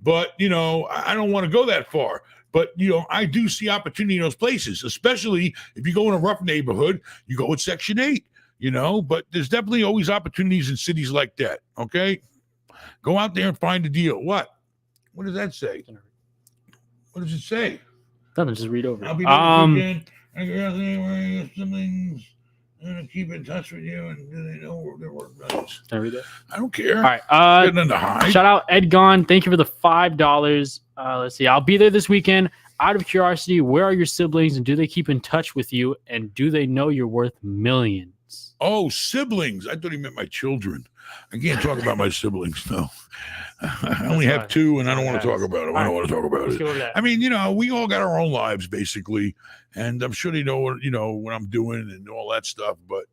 but, I don't want to go that far. But, I do see opportunity in those places, especially if you go in a rough neighborhood, you go with Section 8, but there's definitely always opportunities in cities like that, okay? Go out there and find a deal. What? What does that say? What does it say? Nothing, just read over. I'll be there this weekend. I got your siblings. I'm going to keep in touch with you, and do they know their work nights? Can I read that? I don't care. All right. Getting in the high. Shout out Ed Gone. Thank you for the $5. Let's see. I'll be there this weekend. Out of curiosity, where are your siblings and do they keep in touch with you? And do they know you're worth millions? Oh, siblings. I thought he meant my children. I can't talk about my siblings, no. I only have two, and I don't want to talk about them. I don't want to talk about it. We all got our own lives, basically. And I'm sure they know what I'm doing and all that stuff. But,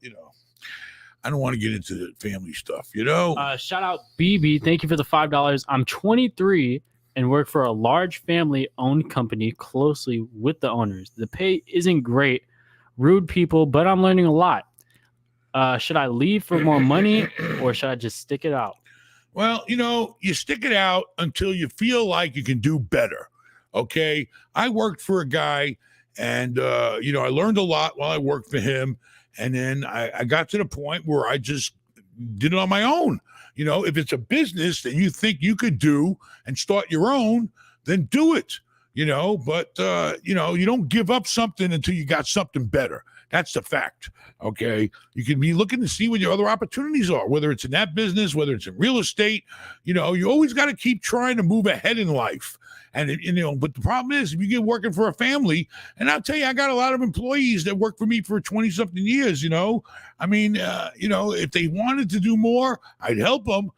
I don't want to get into the family stuff, Shout out BB. Thank you for the $5. I'm 23 and work for a large family-owned company closely with the owners. The pay isn't great, rude people, but I'm learning a lot. Should I leave for more money or should I just stick it out? Well, you stick it out until you feel like you can do better. Okay. I worked for a guy and, I learned a lot while I worked for him. And then I got to the point where I just did it on my own. If it's a business that you think you could do and start your own, then do it, but, you don't give up something until you got something better. That's the fact. Okay. You can be looking to see what your other opportunities are, whether it's in that business, whether it's in real estate, you always got to keep trying to move ahead in life. And, but the problem is if you get working for a family, and I'll tell you, I got a lot of employees that work for me for 20 something years, if they wanted to do more, I'd help them.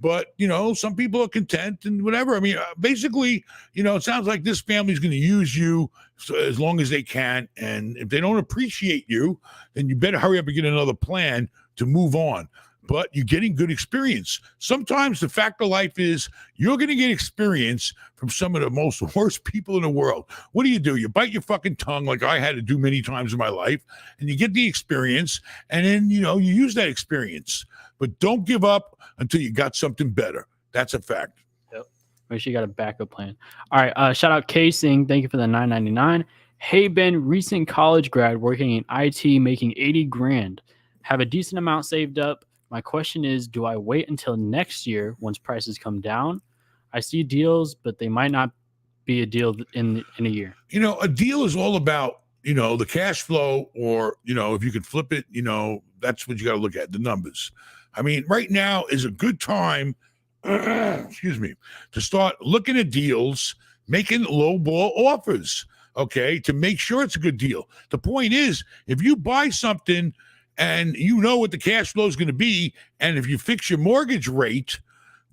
But, some people are content and whatever. Basically, it sounds like this family's going to use you as long as they can. And if they don't appreciate you, then you better hurry up and get another plan to move on. but you're getting good experience. Sometimes the fact of life is you're going to get experience from some of the most worst people in the world. What do? You bite your fucking tongue like I had to do many times in my life, and you get the experience, and then, you use that experience. But don't give up until you got something better. That's a fact. Make sure you got a backup plan. All right. Shout out Casing. Thank you for the $9.99. Hey, Ben, recent college grad working in IT, making 80 grand. Have a decent amount saved up. My question is, do I wait until next year once prices come down? I see deals, but they might not be a deal in a year. A deal is all about, the cash flow, or, if you could flip it, that's what you got to look at, the numbers. I mean, right now is a good time excuse me, to start looking at deals, making low ball offers, okay, to make sure it's a good deal. The point is, if you buy something and you know what the cash flow is going to be, and if you fix your mortgage rate,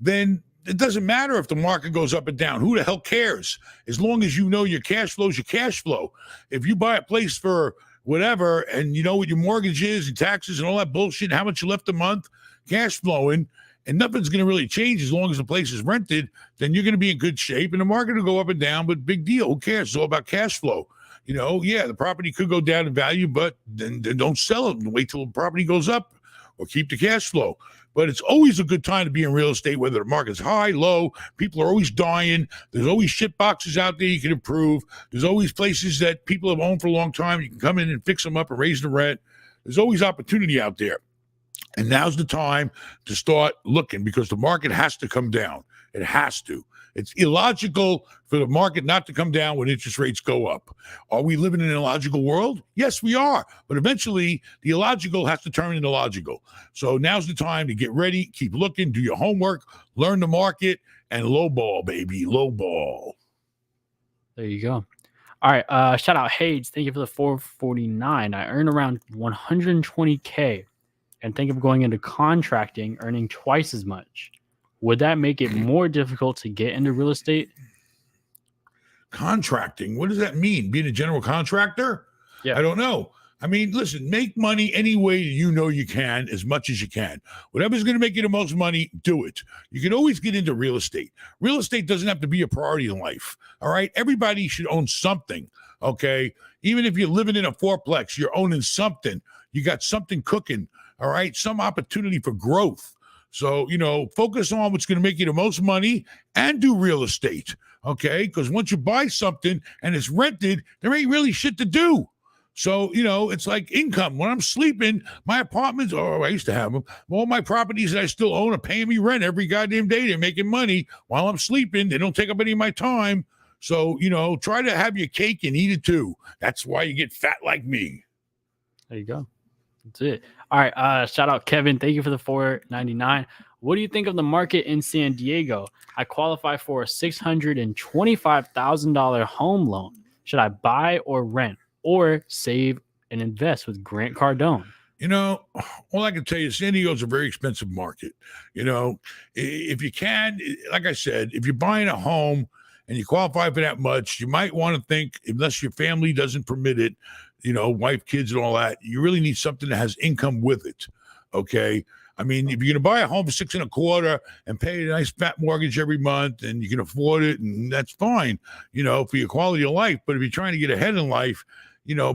then it doesn't matter if the market goes up and down. Who the hell cares? As long as you know your cash flow is your cash flow. If you buy a place for whatever, and you know what your mortgage is and taxes and all that bullshit, how much you left a month, cash flowing, and nothing's going to really change as long as the place is rented, then you're going to be in good shape, and the market will go up and down, but big deal. Who cares? It's all about cash flow. The property could go down in value, but then don't sell it and wait till the property goes up, or keep the cash flow. But it's always a good time to be in real estate, whether the market's high, low. People are always dying. There's always shit boxes out there you can improve. There's always places that people have owned for a long time. You can come in and fix them up and raise the rent. There's always opportunity out there. And now's the time to start looking, because the market has to come down. It has to. It's illogical for the market not to come down when interest rates go up. Are we living in an illogical world? Yes, we are. But eventually, the illogical has to turn into logical. So now's the time to get ready, keep looking, do your homework, learn the market, and low ball, baby, low ball. There you go. All right. Shout out Hades. Thank you for the $4.49. I earn around $120K. And think of going into contracting, earning twice as much. Would that make it more difficult to get into real estate? Contracting? What does that mean? Being a general contractor? Yeah. I don't know. I mean, listen, make money any way you can, as much as you can. Whatever's going to make you the most money, do it. You can always get into real estate. Real estate doesn't have to be a priority in life. All right. Everybody should own something. Okay. Even if you're living in a fourplex, you're owning something. You got something cooking. All right. Some opportunity for growth. So, focus on what's going to make you the most money and do real estate. Okay. Because once you buy something and it's rented, there ain't really shit to do. So, it's like income. When I'm sleeping, my apartments, I used to have them, all my properties that I still own are paying me rent every goddamn day. They're making money while I'm sleeping. They don't take up any of my time. So, try to have your cake and eat it too. That's why you get fat like me. There you go. That's it. All right. Shout out Kevin. Thank you for the $4.99. What do you think of the market in San Diego? I qualify for a $625,000 home loan. Should I buy or rent, or save and invest with Grant Cardone? All I can tell you, San Diego's a very expensive market. If you can, like I said, if you're buying a home and you qualify for that much, you might want to think, unless your family doesn't permit it, wife, kids, and all that, you really need something that has income with it. Okay. I mean, if you're going to buy a home for $6.25 and pay a nice fat mortgage every month, and you can afford it, and that's fine, for your quality of life. But if you're trying to get ahead in life,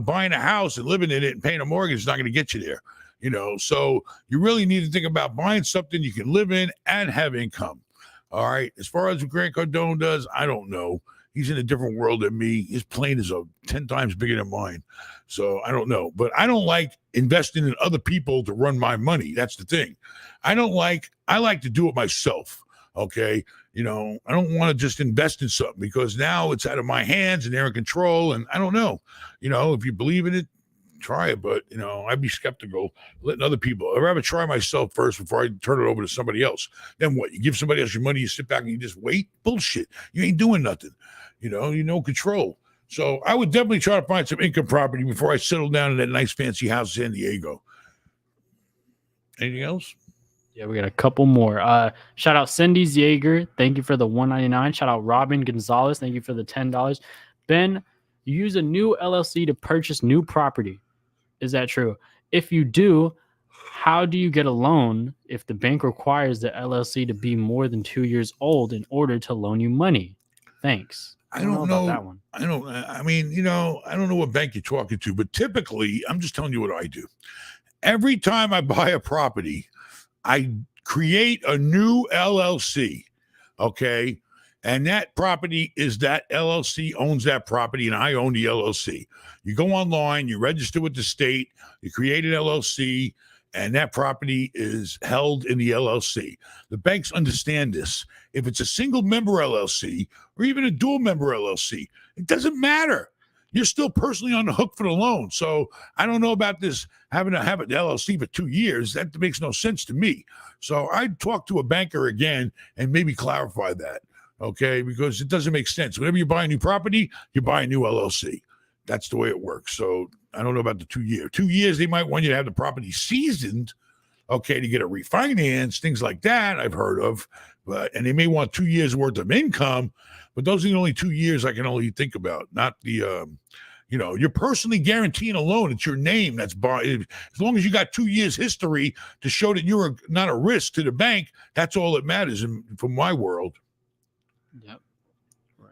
buying a house and living in it and paying a mortgage is not going to get you there. So you really need to think about buying something you can live in and have income. All right. As far as what Grant Cardone does, I don't know. He's in a different world than me. His plane is 10 times bigger than mine. So I don't know. But I don't like investing in other people to run my money. That's the thing. I like to do it myself. Okay. I don't want to just invest in something, because now it's out of my hands and they're in control. And I don't know. If you believe in it, try it. But, I'd be skeptical letting other people. I'd rather try myself first before I turn it over to somebody else. Then what? You give somebody else your money, you sit back and you just wait? Bullshit. You ain't doing nothing. Control. So I would definitely try to find some income property before I settle down in that nice fancy house in San Diego. Anything else? Yeah, we got a couple more. Shout out Cindy Yeager. Thank you for the $1.99. Shout out Robin Gonzalez. Thank you for the $10. Ben, you use a new LLC to purchase new property. Is that true? If you do, How do you get a loan if the bank requires the LLC to be more than 2 years old in order to loan you money? Thanks. I don't about know. that one. I don't. I mean, I don't know what bank you're talking to, but typically, I'm just telling you what I do. Every time I buy a property, I create a new LLC. Okay. And that property is that LLC owns that property, and I own the LLC. You go online, you register with the state, you create an LLC, and that property is held in the LLC. The banks understand this. If it's a single member LLC or even a dual member LLC, it doesn't matter. You're still personally on the hook for the loan. So I don't know about this having to have an LLC for 2 years. That makes no sense to me. So I'd talk to a banker again and maybe clarify that. Okay, because it doesn't make sense. Whenever you buy a new property, you buy a new LLC. That's the way it works. So I don't know about the 2 year. 2 years, they might want you to have the property seasoned, okay, to get a refinance, things like that I've heard of. And they may want 2 years worth of income, but those are the only 2 years I can only think about, not the you're personally guaranteeing a loan. It's your name that's as long as you got 2 years history to show that you're not a risk to the bank, that's all that matters from my world. Yep. Right.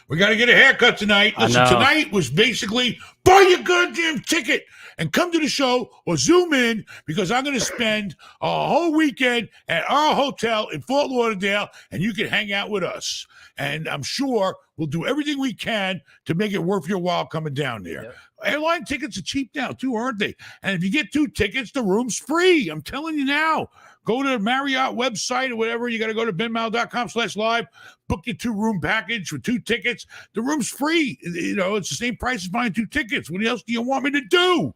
We got to get a haircut tonight. Listen, tonight was basically buy your goddamn ticket and come to the show or Zoom in, because I'm going to spend a whole weekend at our hotel in Fort Lauderdale, and you can hang out with us. And I'm sure we'll do everything we can to make it worth your while coming down there. Yep. Airline tickets are cheap now, too, aren't they? And if you get 2 tickets, the room's free. I'm telling you now. Go to the Marriott website or whatever. You got to go to benmal.com/live. Book your 2-room package for 2 tickets. The room's free. It's the same price as buying 2 tickets. What else do you want me to do?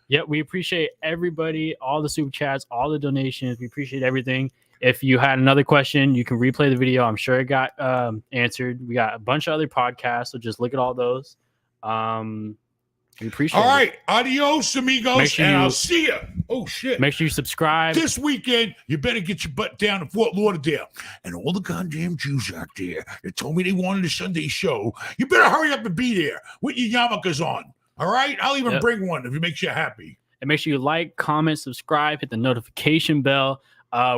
Yeah, we appreciate everybody, all the super chats, all the donations. We appreciate everything. If you had another question, you can replay the video. I'm sure it got answered. We got a bunch of other podcasts, so just look at all those. We appreciate it. All right. Adios, amigos, and I'll see you. Oh, shit. Make sure you subscribe. This weekend, you better get your butt down to Fort Lauderdale. And all the goddamn Jews out there that told me they wanted a Sunday show, you better hurry up and be there with your yarmulkes on. All right? I'll even bring one if it makes you happy. And make sure you like, comment, subscribe, hit the notification bell.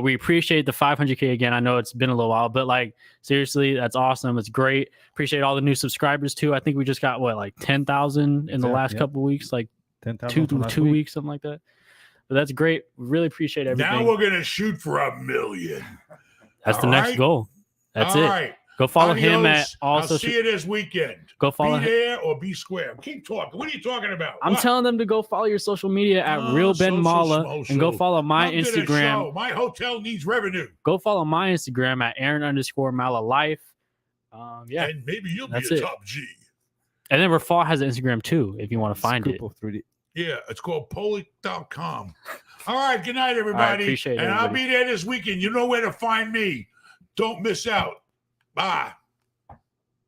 We appreciate the 500K again. I know it's been a little while, but seriously, that's awesome. It's great. Appreciate all the new subscribers too. I think we just got 10,000 in the last couple of weeks, 10,000 two weeks, something like that. But that's great. We really appreciate everything. Now we're gonna shoot for 1 million. That's the next goal. That's all it. Right. Go follow him at all I'll see you this weekend. Go follow Be there or be square. Keep talking. What are you talking about? I'm telling them to go follow your social media at Real Ben Mallah and go follow my Instagram. My hotel needs revenue. Go follow my Instagram at Aaron_Mallah Life. Yeah. And maybe you'll be a top G. And then Rafal has an Instagram too, if you want to find it. 3D. Yeah, it's called Polic.com. All right, good night, everybody. Appreciate it. And I'll be there this weekend. You know where to find me. Don't miss out. Bye.